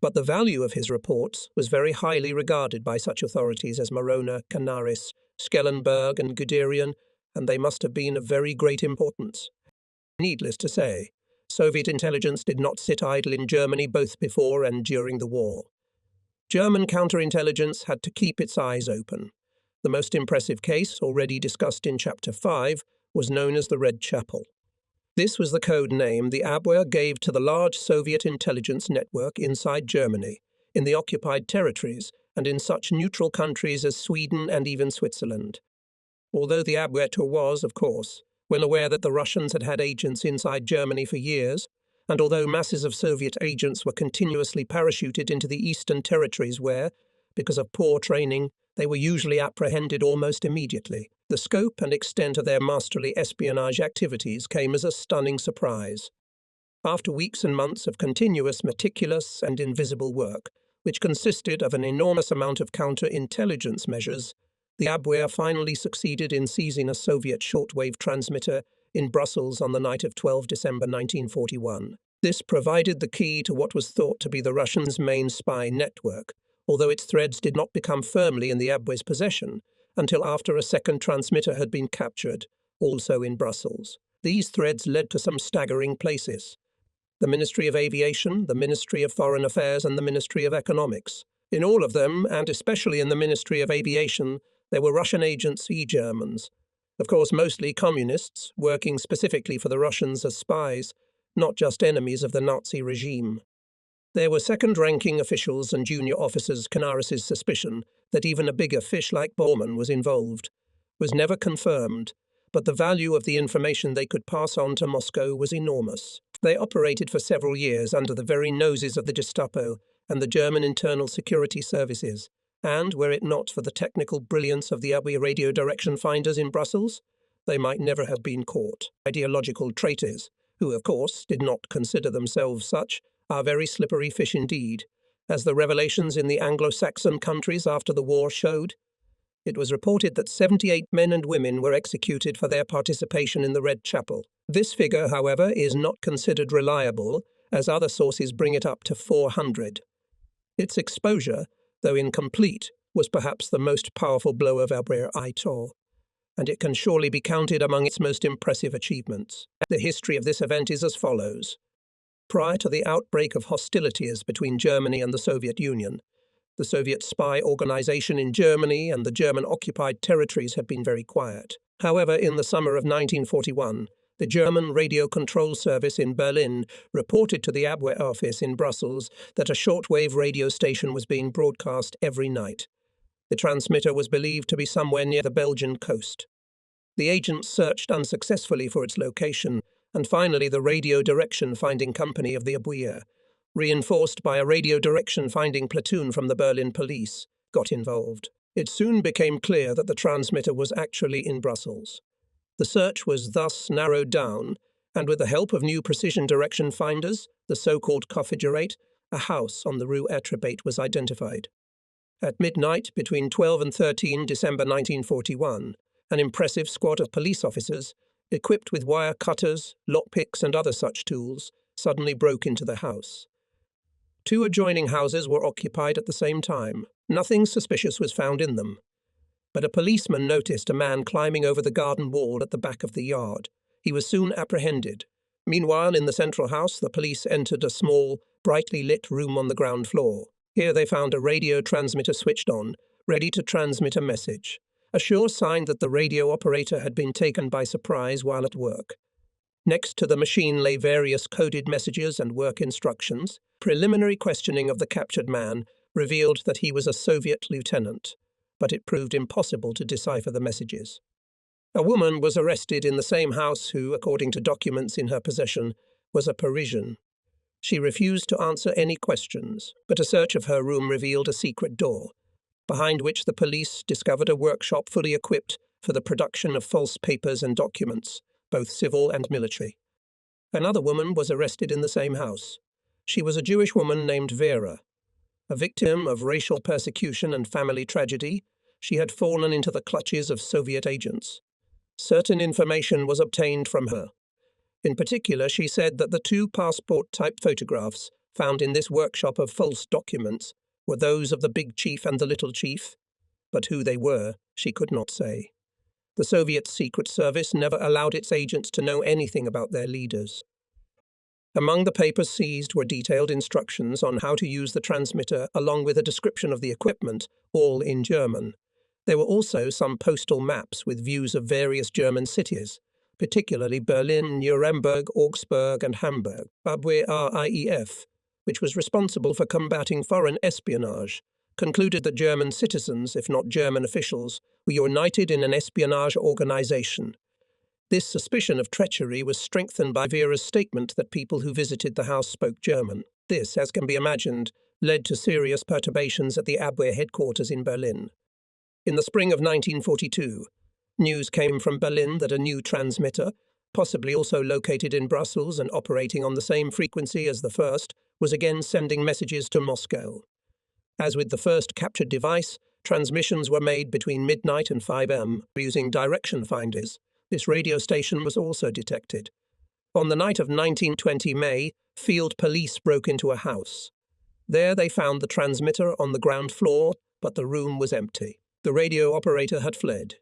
but the value of his reports was very highly regarded by such authorities as Morona, Canaris, Schellenberg and Guderian, and they must have been of very great importance. Needless to say, Soviet intelligence did not sit idle in Germany both before and during the war. German counterintelligence had to keep its eyes open. The most impressive case, already discussed in Chapter 5, was known as the Red Chapel. This was the code name the Abwehr gave to the large Soviet intelligence network inside Germany, in the occupied territories, and in such neutral countries as Sweden and even Switzerland. Although the Abwehr was, of course, well aware that the Russians had had agents inside Germany for years, and although masses of Soviet agents were continuously parachuted into the eastern territories where, because of poor training, they were usually apprehended almost immediately, the scope and extent of their masterly espionage activities came as a stunning surprise. After weeks and months of continuous, meticulous and invisible work, which consisted of an enormous amount of counter-intelligence measures, the Abwehr finally succeeded in seizing a Soviet shortwave transmitter in Brussels on the night of 12 December 1941. This provided the key to what was thought to be the Russians' main spy network, although its threads did not become firmly in the Abwehr's possession until after a second transmitter had been captured, also in Brussels. These threads led to some staggering places: the Ministry of Aviation, the Ministry of Foreign Affairs, and the Ministry of Economics. In all of them, and especially in the Ministry of Aviation, there were Russian agents, Germans. Of course, mostly communists, working specifically for the Russians as spies, not just enemies of the Nazi regime. There were second-ranking officials and junior officers. Canaris's suspicion that even a bigger fish like Bormann was involved was never confirmed, but the value of the information they could pass on to Moscow was enormous. They operated for several years under the very noses of the Gestapo and the German internal security services, and, were it not for the technical brilliance of the Abwehr radio direction finders in Brussels, they might never have been caught. Ideological traitors, who of course did not consider themselves such, are very slippery fish indeed, as the revelations in the Anglo-Saxon countries after the war showed. It was reported that 78 men and women were executed for their participation in the Red Chapel. This figure, however, is not considered reliable, as other sources bring it up to 400. Its exposure, though incomplete, was perhaps the most powerful blow of Abwehr Itor, and it can surely be counted among its most impressive achievements. The history of this event is as follows. Prior to the outbreak of hostilities between Germany and the Soviet Union, the Soviet spy organization in Germany and the German-occupied territories had been very quiet. However, in the summer of 1941, the German Radio Control Service in Berlin reported to the Abwehr office in Brussels that a shortwave radio station was being broadcast every night. The transmitter was believed to be somewhere near the Belgian coast. The agents searched unsuccessfully for its location, and finally the Radio Direction Finding Company of the Abwehr, reinforced by a radio direction finding platoon from the Berlin police, got involved. It soon became clear that the transmitter was actually in Brussels. The search was thus narrowed down, and with the help of new precision direction finders, the so-called configurate, a house on the Rue Etrebat was identified. At midnight, between 12 and 13 December 1941, an impressive squad of police officers, equipped with wire cutters, lockpicks and other such tools, suddenly broke into the house. 2 adjoining houses were occupied at the same time. Nothing suspicious was found in them. But a policeman noticed a man climbing over the garden wall at the back of the yard. He was soon apprehended. Meanwhile, in the central house, the police entered a small, brightly lit room on the ground floor. Here they found a radio transmitter switched on, ready to transmit a message, a sure sign that the radio operator had been taken by surprise while at work. Next to the machine lay various coded messages and work instructions. Preliminary questioning of the captured man revealed that he was a Soviet lieutenant, but it proved impossible to decipher the messages. A woman was arrested in the same house who, according to documents in her possession, was a Parisian. She refused to answer any questions, but a search of her room revealed a secret door, behind which the police discovered a workshop fully equipped for the production of false papers and documents, both civil and military. Another woman was arrested in the same house. She was a Jewish woman named Vera. A victim of racial persecution and family tragedy, she had fallen into the clutches of Soviet agents. Certain information was obtained from her. In particular, she said that the 2 passport-type photographs found in this workshop of false documents were those of the big chief and the little chief, but who they were, she could not say. The Soviet Secret Service never allowed its agents to know anything about their leaders. Among the papers seized were detailed instructions on how to use the transmitter along with a description of the equipment, all in German. There were also some postal maps with views of various German cities, particularly Berlin, Nuremberg, Augsburg and Hamburg. Abwehr RIEF, which was responsible for combating foreign espionage, concluded that German citizens, if not German officials, were united in an espionage organization. This suspicion of treachery was strengthened by Vera's statement that people who visited the house spoke German. This, as can be imagined, led to serious perturbations at the Abwehr headquarters in Berlin. In the spring of 1942, news came from Berlin that a new transmitter, possibly also located in Brussels and operating on the same frequency as the first, was again sending messages to Moscow. As with the first captured device, transmissions were made between midnight and 5 am using direction finders. This radio station was also detected. On the night of 1920 May, field police broke into a house. There they found the transmitter on the ground floor, but the room was empty. The radio operator had fled.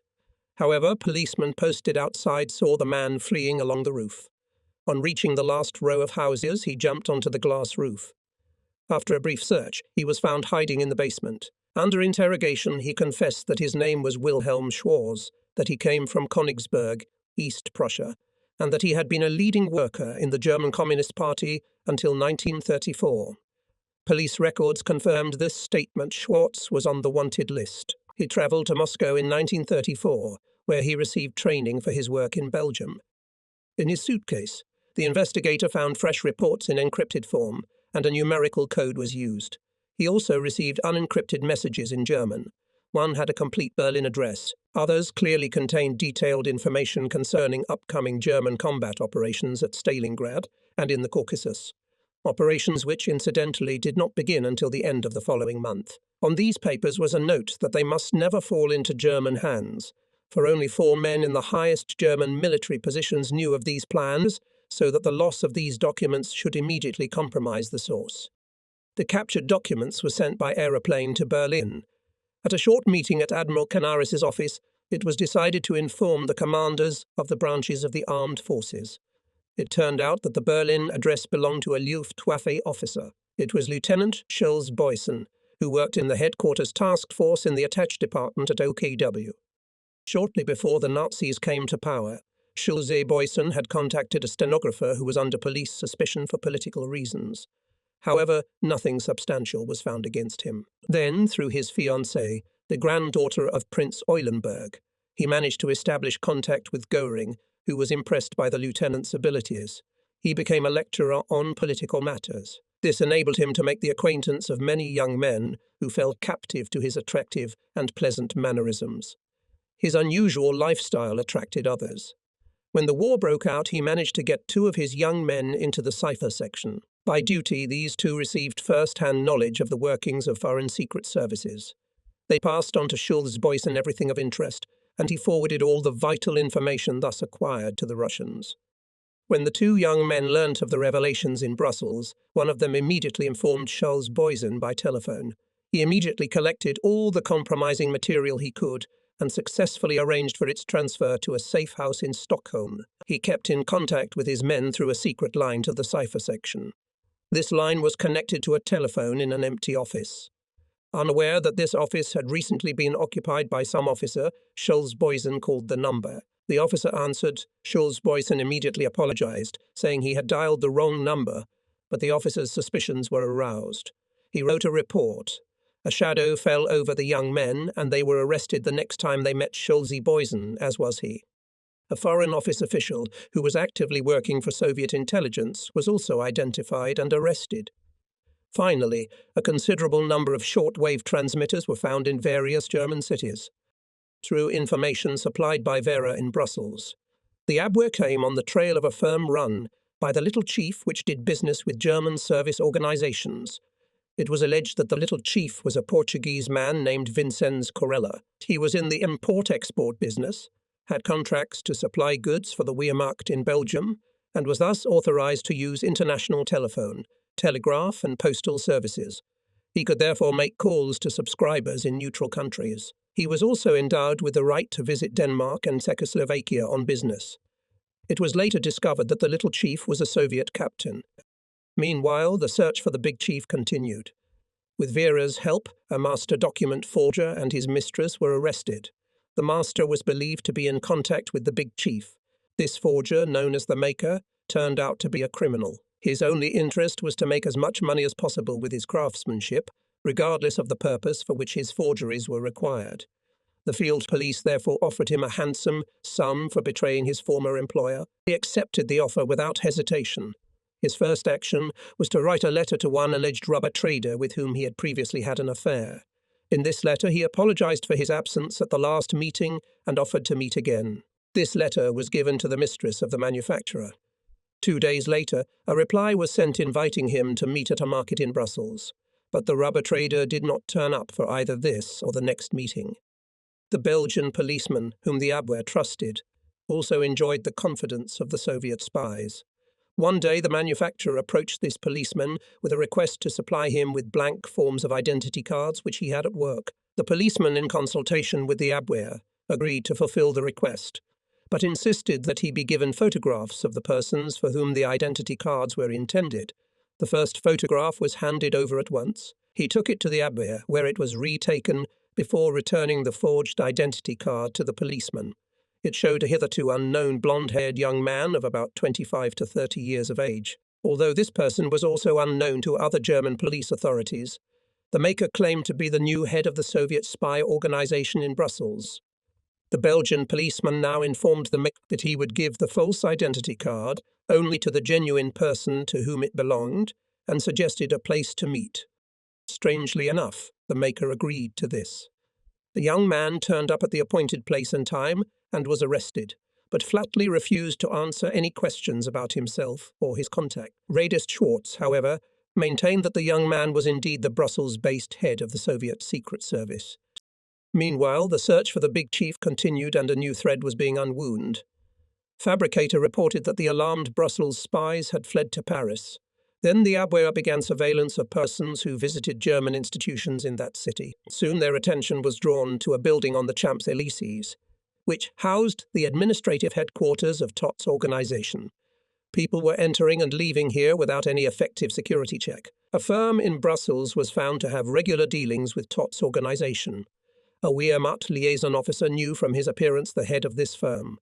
However, policemen posted outside saw the man fleeing along the roof. On reaching the last row of houses, he jumped onto the glass roof. After a brief search, he was found hiding in the basement. Under interrogation, he confessed that his name was Wilhelm Schwarz, that he came from Königsberg, East Prussia, and that he had been a leading worker in the German Communist Party until 1934. Police records confirmed this statement. Schwarz was on the wanted list. He travelled to Moscow in 1934, where he received training for his work in Belgium. In his suitcase, the investigator found fresh reports in encrypted form, and a numerical code was used. He also received unencrypted messages in German. One had a complete Berlin address. Others clearly contained detailed information concerning upcoming German combat operations at Stalingrad and in the Caucasus. operations which, incidentally, did not begin until the end of the following month. On these papers was a note that they must never fall into German hands, for only 4 men in the highest German military positions knew of these plans, so that the loss of these documents should immediately compromise the source. The captured documents were sent by aeroplane to Berlin. At a short meeting at Admiral Canaris's office, it was decided to inform the commanders of the branches of the armed forces. It turned out that the Berlin address belonged to a Luftwaffe officer. It was Lieutenant Schulz Boysen, who worked in the headquarters task force in the attached department at OKW. Shortly before the Nazis came to power, Schulz Boysen had contacted a stenographer who was under police suspicion for political reasons. However, nothing substantial was found against him. Then, through his fiancée, the granddaughter of Prince Eulenburg, he managed to establish contact with Göring, who was impressed by the lieutenant's abilities. He became a lecturer on political matters. This enabled him to make the acquaintance of many young men who fell captive to his attractive and pleasant mannerisms. His unusual lifestyle attracted others. When the war broke out, he managed to get 2 of his young men into the cipher section. By duty, these 2 received first-hand knowledge of the workings of foreign secret services. They passed on to Schulz Boysen everything of interest, and he forwarded all the vital information thus acquired to the Russians. When the 2 young men learnt of the revelations in Brussels, one of them immediately informed Schulz Boysen by telephone. He immediately collected all the compromising material he could and successfully arranged for its transfer to a safe house in Stockholm. He kept in contact with his men through a secret line to the cipher section. This line was connected to a telephone in an empty office. Unaware that this office had recently been occupied by some officer, Schulz Boysen called the number. The officer answered. Schulz Boysen immediately apologized, saying he had dialed the wrong number, but the officer's suspicions were aroused. He wrote a report. A shadow fell over the young men, and they were arrested the next time they met Schulz Boysen, as was he. A Foreign Office official, who was actively working for Soviet intelligence, was also identified and arrested. Finally, a considerable number of short-wave transmitters were found in various German cities. Through information supplied by Vera in Brussels, the Abwehr came on the trail of a firm run by the Little Chief which did business with German service organizations. It was alleged that the Little Chief was a Portuguese man named Vincenz Corella. He was in the import-export business, had contracts to supply goods for the Wehrmacht in Belgium, and was thus authorized to use international telephone, telegraph and postal services. He could therefore make calls to subscribers in neutral countries. He was also endowed with the right to visit Denmark and Czechoslovakia on business. It was later discovered that the Little Chief was a Soviet captain. Meanwhile, the search for the Big Chief continued. With Vera's help, a master document forger and his mistress were arrested. The master was believed to be in contact with the Big Chief. This forger, known as the Maker, turned out to be a criminal. His only interest was to make as much money as possible with his craftsmanship, regardless of the purpose for which his forgeries were required. The field police therefore offered him a handsome sum for betraying his former employer. He accepted the offer without hesitation. His first action was to write a letter to one alleged rubber trader with whom he had previously had an affair. In this letter he apologized for his absence at the last meeting and offered to meet again. This letter was given to the mistress of the manufacturer. 2 days later, a reply was sent inviting him to meet at a market in Brussels, but the rubber trader did not turn up for either this or the next meeting. The Belgian policeman, whom the Abwehr trusted, also enjoyed the confidence of the Soviet spies. One day the manufacturer approached this policeman with a request to supply him with blank forms of identity cards which he had at work. The policeman, in consultation with the Abwehr, agreed to fulfill the request, but insisted that he be given photographs of the persons for whom the identity cards were intended. The first photograph was handed over at once. He took it to the Abwehr, where it was retaken before returning the forged identity card to the policeman. It showed a hitherto unknown blonde-haired young man of about 25 to 30 years of age. Although this person was also unknown to other German police authorities, the Maker claimed to be the new head of the Soviet spy organization in Brussels. The Belgian policeman now informed the Maker that he would give the false identity card only to the genuine person to whom it belonged, and suggested a place to meet. Strangely enough, the Maker agreed to this. The young man turned up at the appointed place and time and was arrested, but flatly refused to answer any questions about himself or his contact. Radist Schwartz, however, maintained that the young man was indeed the Brussels-based head of the Soviet Secret Service. Meanwhile, the search for the big chief continued and a new thread was being unwound. Fabricator reported that the alarmed Brussels spies had fled to Paris. Then the Abwehr began surveillance of persons who visited German institutions in that city. Soon their attention was drawn to a building on the Champs-Élysées, which housed the administrative headquarters of Tott's organization. People were entering and leaving here without any effective security check. A firm in Brussels was found to have regular dealings with Tott's organization. A Wehrmacht liaison officer knew from his appearance the head of this firm.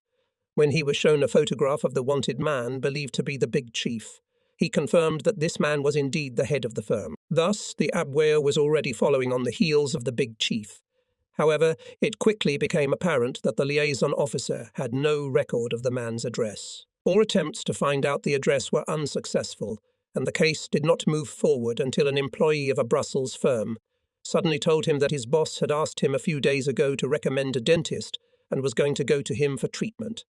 When he was shown a photograph of the wanted man believed to be the big chief, he confirmed that this man was indeed the head of the firm. Thus, the Abwehr was already following on the heels of the big chief. However, it quickly became apparent that the liaison officer had no record of the man's address. All attempts to find out the address were unsuccessful, and the case did not move forward until an employee of a Brussels firm suddenly told him that his boss had asked him a few days ago to recommend a dentist and was going to go to him for treatment.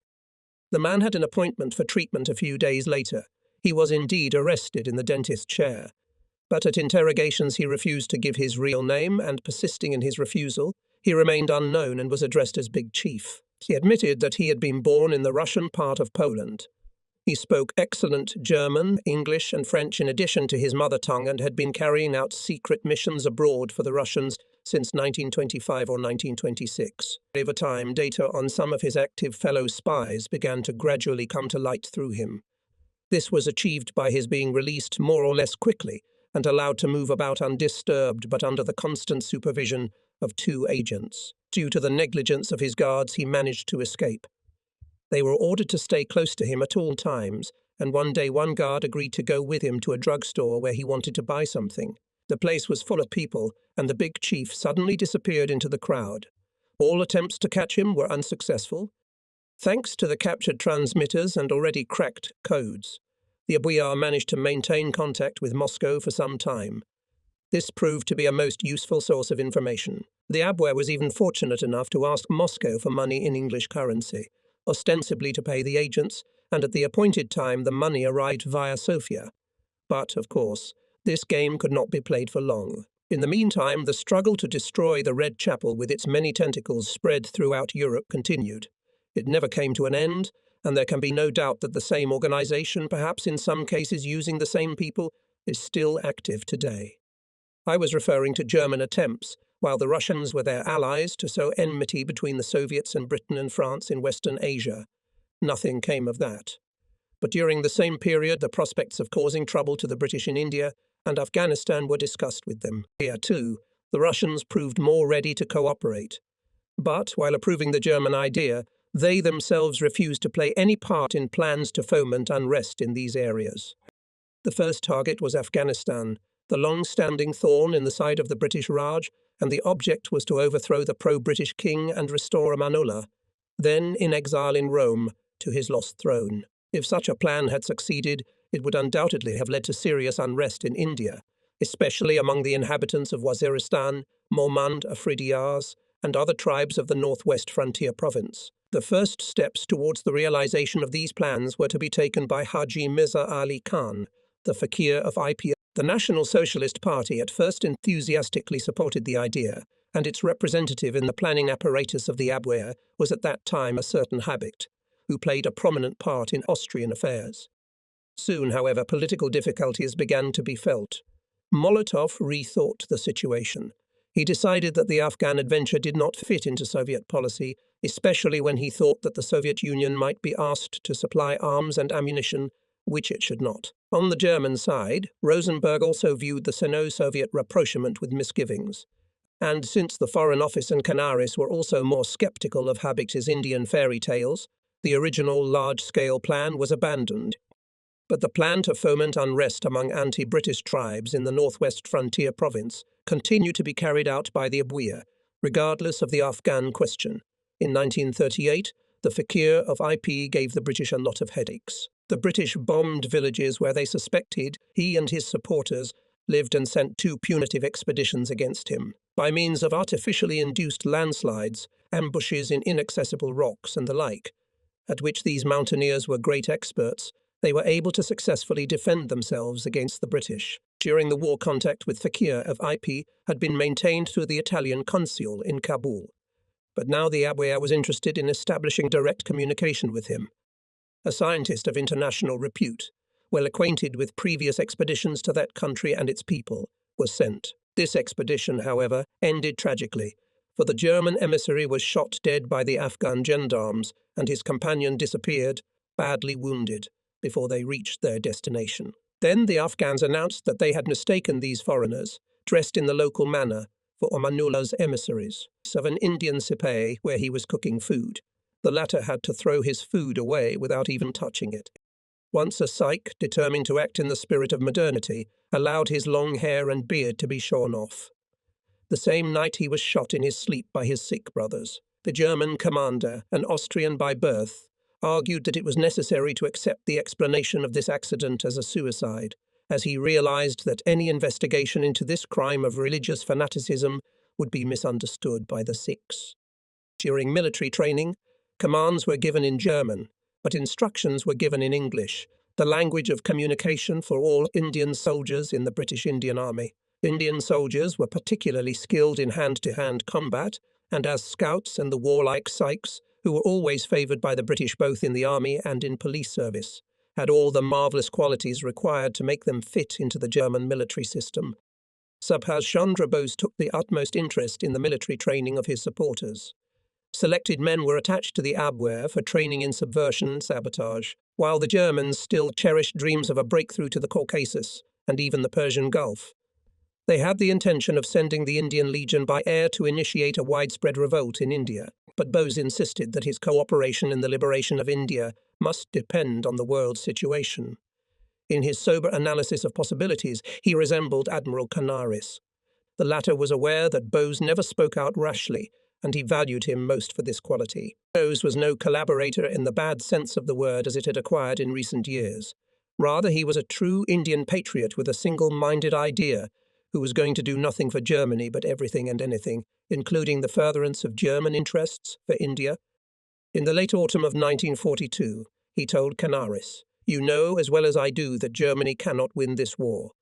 The man had an appointment for treatment a few days later. He was indeed arrested in the dentist's chair, but at interrogations he refused to give his real name, and persisting in his refusal, he remained unknown and was addressed as Big Chief. He admitted that he had been born in the Russian part of Poland. He spoke excellent German, English, and French in addition to his mother tongue and had been carrying out secret missions abroad for the Russians since 1925 or 1926. Over time, data on some of his active fellow spies began to gradually come to light through him. This was achieved by his being released more or less quickly and allowed to move about undisturbed but under the constant supervision of 2 agents. Due to the negligence of his guards, he managed to escape. They were ordered to stay close to him at all times, and one day one guard agreed to go with him to a drugstore where he wanted to buy something. The place was full of people, and the big chief suddenly disappeared into the crowd. All attempts to catch him were unsuccessful. Thanks to the captured transmitters and already cracked codes, the Abwehr managed to maintain contact with Moscow for some time. This proved to be a most useful source of information. The Abwehr was even fortunate enough to ask Moscow for money in English currency, ostensibly to pay the agents, and at the appointed time the money arrived via Sofia. But, of course, this game could not be played for long. In the meantime, the struggle to destroy the Red Chapel with its many tentacles spread throughout Europe continued. It never came to an end, and there can be no doubt that the same organization, perhaps in some cases using the same people, is still active today. I was referring to German attempts, while the Russians were their allies, to sow enmity between the Soviets and Britain and France in Western Asia. Nothing came of that. But during the same period, the prospects of causing trouble to the British in India and Afghanistan were discussed with them. Here, too, the Russians proved more ready to cooperate. But, while approving the German idea, they themselves refused to play any part in plans to foment unrest in these areas. The first target was Afghanistan, the long-standing thorn in the side of the British Raj, and the object was to overthrow the pro-British king and restore Amanullah, then in exile in Rome, to his lost throne. If such a plan had succeeded, it would undoubtedly have led to serious unrest in India, especially among the inhabitants of Waziristan, Mohmand, Afridiyas, and other tribes of the northwest frontier province. The first steps towards the realization of these plans were to be taken by Haji Mirza Ali Khan, the fakir of IPA. The National Socialist Party at first enthusiastically supported the idea, and its representative in the planning apparatus of the Abwehr was at that time a certain Habicht, who played a prominent part in Austrian affairs. Soon, however, political difficulties began to be felt. Molotov rethought the situation. He decided that the Afghan adventure did not fit into Soviet policy, especially when he thought that the Soviet Union might be asked to supply arms and ammunition, which it should not. On the German side, Rosenberg also viewed the Sino-Soviet rapprochement with misgivings. And since the Foreign Office and Canaris were also more skeptical of Habicht's Indian fairy tales, the original large-scale plan was abandoned. But the plan to foment unrest among anti-British tribes in the northwest frontier province continued to be carried out by the Abwehr, regardless of the Afghan question. In 1938, the fakir of IP gave the British a lot of headaches. The British bombed villages where they suspected he and his supporters lived and sent 2 punitive expeditions against him. By means of artificially induced landslides, ambushes in inaccessible rocks and the like, at which these mountaineers were great experts, they were able to successfully defend themselves against the British. During the war, contact with Fakir of IP had been maintained through the Italian consul in Kabul. But now the Abwehr was interested in establishing direct communication with him. A scientist of international repute, well acquainted with previous expeditions to that country and its people, was sent. This expedition, however, ended tragically, for the German emissary was shot dead by the Afghan gendarmes and his companion disappeared, badly wounded, before they reached their destination. Then the Afghans announced that they had mistaken these foreigners, dressed in the local manner, for Amanullah's emissaries of an Indian sepai where he was cooking food. The latter had to throw his food away without even touching it. Once a Sikh, determined to act in the spirit of modernity, allowed his long hair and beard to be shorn off. The same night he was shot in his sleep by his Sikh brothers. The German commander, an Austrian by birth, argued that it was necessary to accept the explanation of this accident as a suicide, as he realized that any investigation into this crime of religious fanaticism would be misunderstood by the Sikhs. During military training, commands were given in German, but instructions were given in English, the language of communication for all Indian soldiers in the British Indian Army. Indian soldiers were particularly skilled in hand-to-hand combat, and as scouts and the warlike Sikhs, who were always favoured by the British both in the army and in police service, had all the marvellous qualities required to make them fit into the German military system. Subhas Chandra Bose took the utmost interest in the military training of his supporters. Selected men were attached to the Abwehr for training in subversion and sabotage, while the Germans still cherished dreams of a breakthrough to the Caucasus and even the Persian Gulf. They had the intention of sending the Indian Legion by air to initiate a widespread revolt in India, but Bose insisted that his cooperation in the liberation of India must depend on the world situation. In his sober analysis of possibilities, he resembled Admiral Canaris. The latter was aware that Bose never spoke out rashly, and he valued him most for this quality. Bose was no collaborator in the bad sense of the word as it had acquired in recent years. Rather, he was a true Indian patriot with a single-minded idea, who was going to do nothing for Germany but everything and anything, including the furtherance of German interests for India. In the late autumn of 1942, he told Canaris, "You know as well as I do that Germany cannot win this war.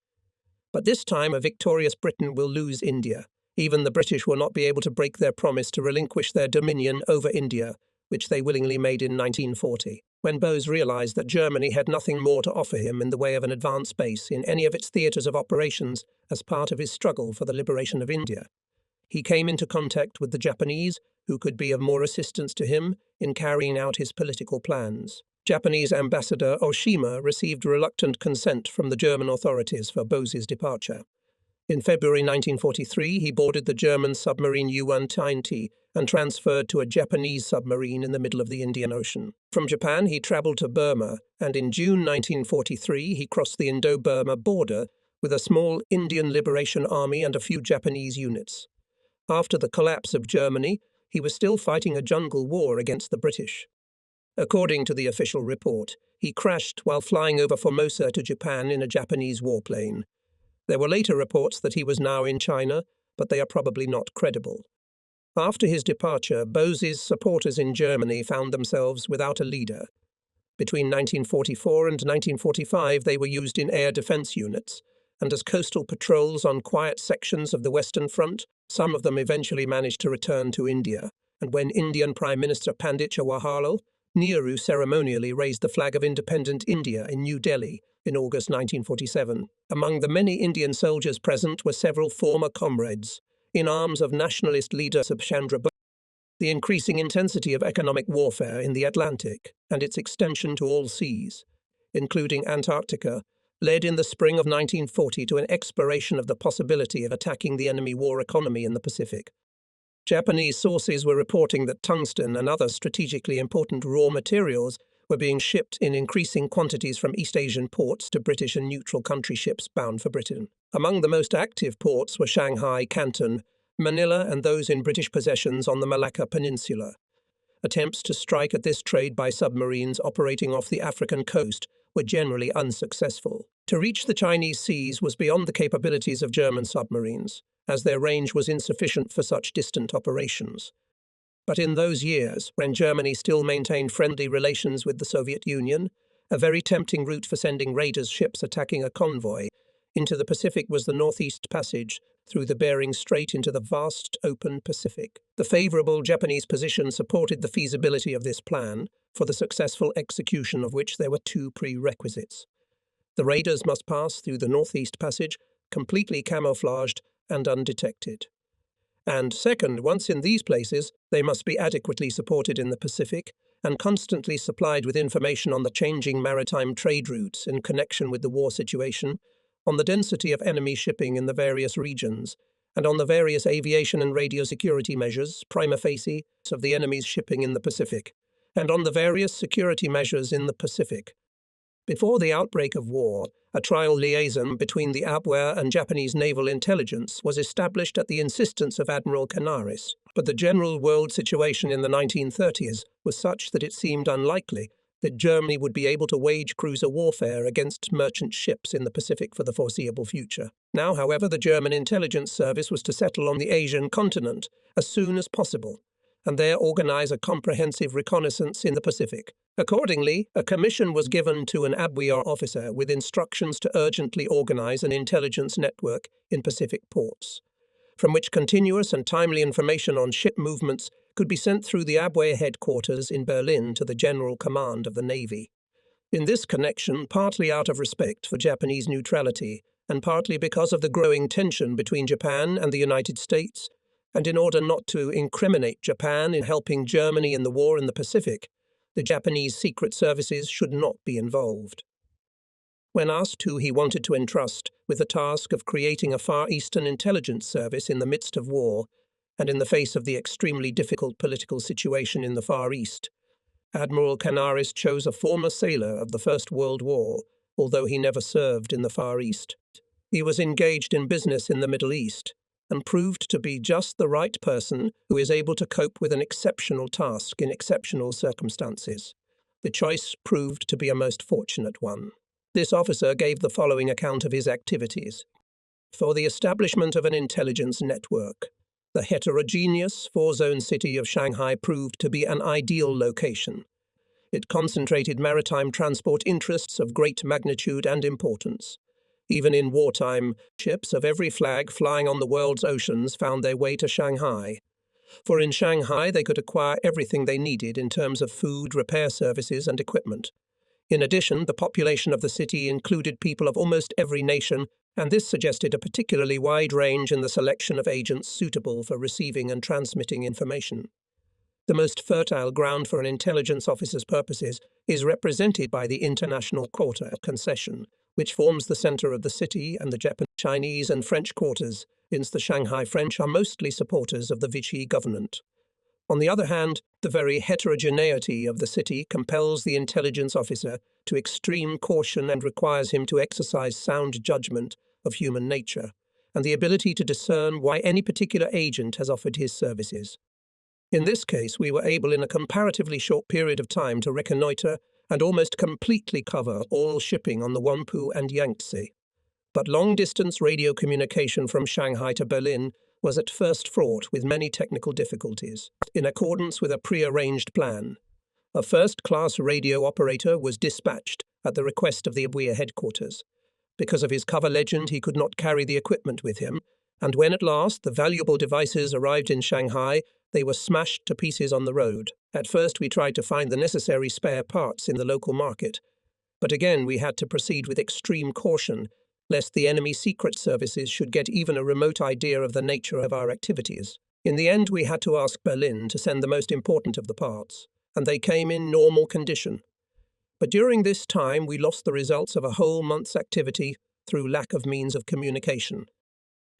But this time a victorious Britain will lose India. Even the British will not be able to break their promise to relinquish their dominion over India, which they willingly made in 1940. When Bose realized that Germany had nothing more to offer him in the way of an advance base in any of its theatres of operations as part of his struggle for the liberation of India, he came into contact with the Japanese, who could be of more assistance to him in carrying out his political plans. Japanese Ambassador Oshima received reluctant consent from the German authorities for Bose's departure. In February 1943, he boarded the German submarine Yuan-Tinti and transferred to a Japanese submarine in the middle of the Indian Ocean. From Japan, he travelled to Burma, and in June 1943, he crossed the Indo-Burma border with a small Indian Liberation Army and a few Japanese units. After the collapse of Germany, he was still fighting a jungle war against the British. According to the official report, he crashed while flying over Formosa to Japan in a Japanese warplane. There were later reports that he was now in China, but they are probably not credible. After his departure, Bose's supporters in Germany found themselves without a leader. Between 1944 and 1945, they were used in air defense units, and as coastal patrols on quiet sections of the Western Front. Some of them eventually managed to return to India, and when Indian Prime Minister Pandit Jawaharlal Nehru ceremonially raised the flag of independent India in New Delhi in August 1947. Among the many Indian soldiers present were several former comrades, in arms of nationalist leader Subhas Chandra Bose. The increasing intensity of economic warfare in the Atlantic and its extension to all seas, including Antarctica, led in the spring of 1940 to an exploration of the possibility of attacking the enemy war economy in the Pacific. Japanese sources were reporting that tungsten and other strategically important raw materials were being shipped in increasing quantities from East Asian ports to British and neutral country ships bound for Britain. Among the most active ports were Shanghai, Canton, Manila, and those in British possessions on the Malacca Peninsula. Attempts to strike at this trade by submarines operating off the African coast were generally unsuccessful. To reach the Chinese seas was beyond the capabilities of German submarines, as their range was insufficient for such distant operations. But in those years, when Germany still maintained friendly relations with the Soviet Union, a very tempting route for sending raiders' ships attacking a convoy into the Pacific was the Northeast Passage through the Bering Strait into the vast open Pacific. The favourable Japanese position supported the feasibility of this plan, for the successful execution of which there were two prerequisites. The raiders must pass through the Northeast Passage completely camouflaged and undetected. And second, once in these places, they must be adequately supported in the Pacific and constantly supplied with information on the changing maritime trade routes in connection with the war situation, on the density of enemy shipping in the various regions, and on the various aviation and radio security measures, prima facie, of the enemy's shipping in the Pacific, and on the various security measures in the Pacific. Before the outbreak of war, a trial liaison between the Abwehr and Japanese naval intelligence was established at the insistence of Admiral Canaris, but the general world situation in the 1930s was such that it seemed unlikely that Germany would be able to wage cruiser warfare against merchant ships in the Pacific for the foreseeable future. Now, however, the German intelligence service was to settle on the Asian continent as soon as possible, and there organize a comprehensive reconnaissance in the Pacific. Accordingly, a commission was given to an Abwehr officer with instructions to urgently organize an intelligence network in Pacific ports, from which continuous and timely information on ship movements could be sent through the Abwehr headquarters in Berlin to the General Command of the Navy. In this connection, partly out of respect for Japanese neutrality, and partly because of the growing tension between Japan and the United States, and in order not to incriminate Japan in helping Germany in the war in the Pacific, the Japanese secret services should not be involved. When asked who he wanted to entrust with the task of creating a Far Eastern intelligence service in the midst of war, and in the face of the extremely difficult political situation in the Far East, Admiral Canaris chose a former sailor of the First World War, although he never served in the Far East. He was engaged in business in the Middle East, and proved to be just the right person who is able to cope with an exceptional task in exceptional circumstances. The choice proved to be a most fortunate one. This officer gave the following account of his activities. For the establishment of an intelligence network, the heterogeneous four-zone city of Shanghai proved to be an ideal location. It concentrated maritime transport interests of great magnitude and importance. Even in wartime, ships of every flag flying on the world's oceans found their way to Shanghai. For in Shanghai they could acquire everything they needed in terms of food, repair services, and equipment. In addition, the population of the city included people of almost every nation, and this suggested a particularly wide range in the selection of agents suitable for receiving and transmitting information. The most fertile ground for an intelligence officer's purposes is represented by the International Quarter concession, which forms the center of the city, and the Japanese, Chinese and French quarters, since the Shanghai French are mostly supporters of the Vichy government. On the other hand, the very heterogeneity of the city compels the intelligence officer to extreme caution and requires him to exercise sound judgment of human nature, and the ability to discern why any particular agent has offered his services. In this case, we were able in a comparatively short period of time to reconnoitre and almost completely cover all shipping on the Wampu and Yangtze. But long-distance radio communication from Shanghai to Berlin was at first fraught with many technical difficulties. In accordance with a pre-arranged plan, a first-class radio operator was dispatched at the request of the Abwehr headquarters. Because of his cover legend, he could not carry the equipment with him, and when at last the valuable devices arrived in Shanghai, they were smashed to pieces on the road. At first we tried to find the necessary spare parts in the local market, but again we had to proceed with extreme caution, lest the enemy secret services should get even a remote idea of the nature of our activities. In the end we had to ask Berlin to send the most important of the parts, and they came in normal condition. But during this time we lost the results of a whole month's activity through lack of means of communication.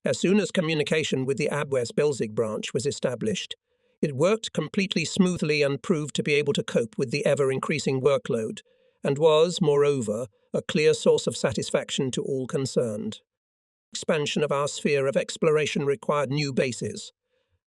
As soon as communication with the Abwehr-Belzig branch was established, it worked completely smoothly and proved to be able to cope with the ever-increasing workload, and was, moreover, a clear source of satisfaction to all concerned. Expansion of our sphere of exploration required new bases,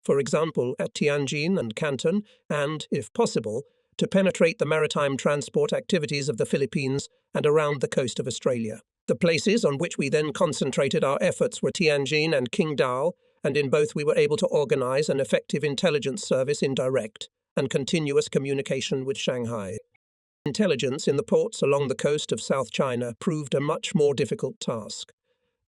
for example at Tianjin and Canton, and, if possible, to penetrate the maritime transport activities of the Philippines and around the coast of Australia. The places on which we then concentrated our efforts were Tianjin and Qingdao, and in both we were able to organize an effective intelligence service in direct and continuous communication with Shanghai. Intelligence in the ports along the coast of South China proved a much more difficult task.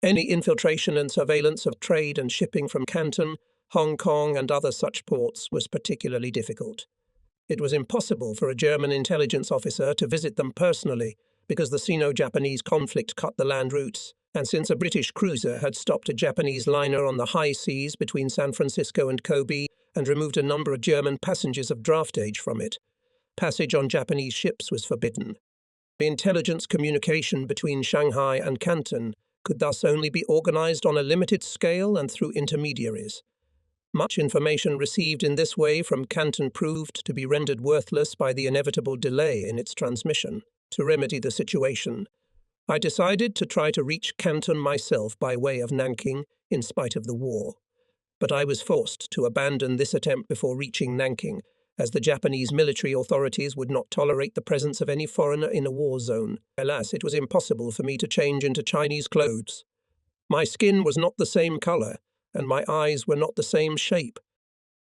Any infiltration and surveillance of trade and shipping from Canton, Hong Kong, and other such ports was particularly difficult. It was impossible for a German intelligence officer to visit them personally because the Sino-Japanese conflict cut the land routes, and since a British cruiser had stopped a Japanese liner on the high seas between San Francisco and Kobe and removed a number of German passengers of draft age from it, passage on Japanese ships was forbidden. The intelligence communication between Shanghai and Canton could thus only be organized on a limited scale and through intermediaries. Much information received in this way from Canton proved to be rendered worthless by the inevitable delay in its transmission. To remedy the situation, I decided to try to reach Canton myself by way of Nanking in spite of the war. But I was forced to abandon this attempt before reaching Nanking, as the Japanese military authorities would not tolerate the presence of any foreigner in a war zone. Alas, it was impossible for me to change into Chinese clothes. My skin was not the same color, and my eyes were not the same shape.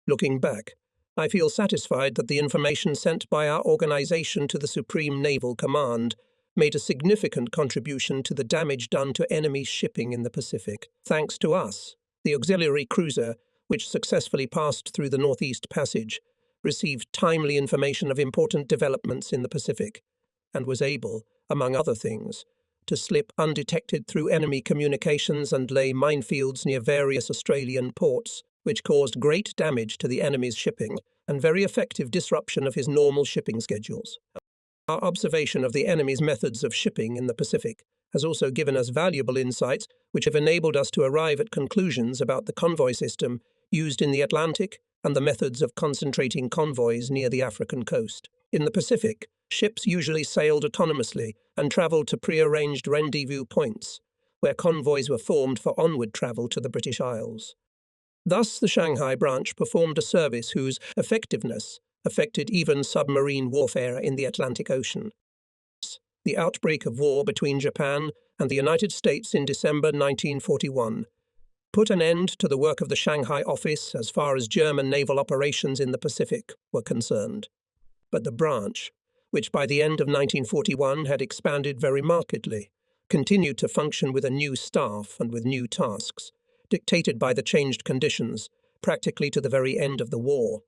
Looking back, I feel satisfied that the information sent by our organization to the Supreme Naval Command made a significant contribution to the damage done to enemy shipping in the Pacific. Thanks to us, the auxiliary cruiser, which successfully passed through the Northeast Passage, received timely information of important developments in the Pacific, and was able, among other things, to slip undetected through enemy communications and lay minefields near various Australian ports, which caused great damage to the enemy's shipping and very effective disruption of his normal shipping schedules. Our observation of the enemy's methods of shipping in the Pacific has also given us valuable insights which have enabled us to arrive at conclusions about the convoy system used in the Atlantic and the methods of concentrating convoys near the African coast. In the Pacific, ships usually sailed autonomously and travelled to pre-arranged rendezvous points, where convoys were formed for onward travel to the British Isles. Thus, the Shanghai branch performed a service whose effectiveness affected even submarine warfare in the Atlantic Ocean. The outbreak of war between Japan and the United States in December 1941 put an end to the work of the Shanghai office as far as German naval operations in the Pacific were concerned. But the branch, which by the end of 1941 had expanded very markedly, continued to function with a new staff and with new tasks, dictated by the changed conditions, practically to the very end of the war.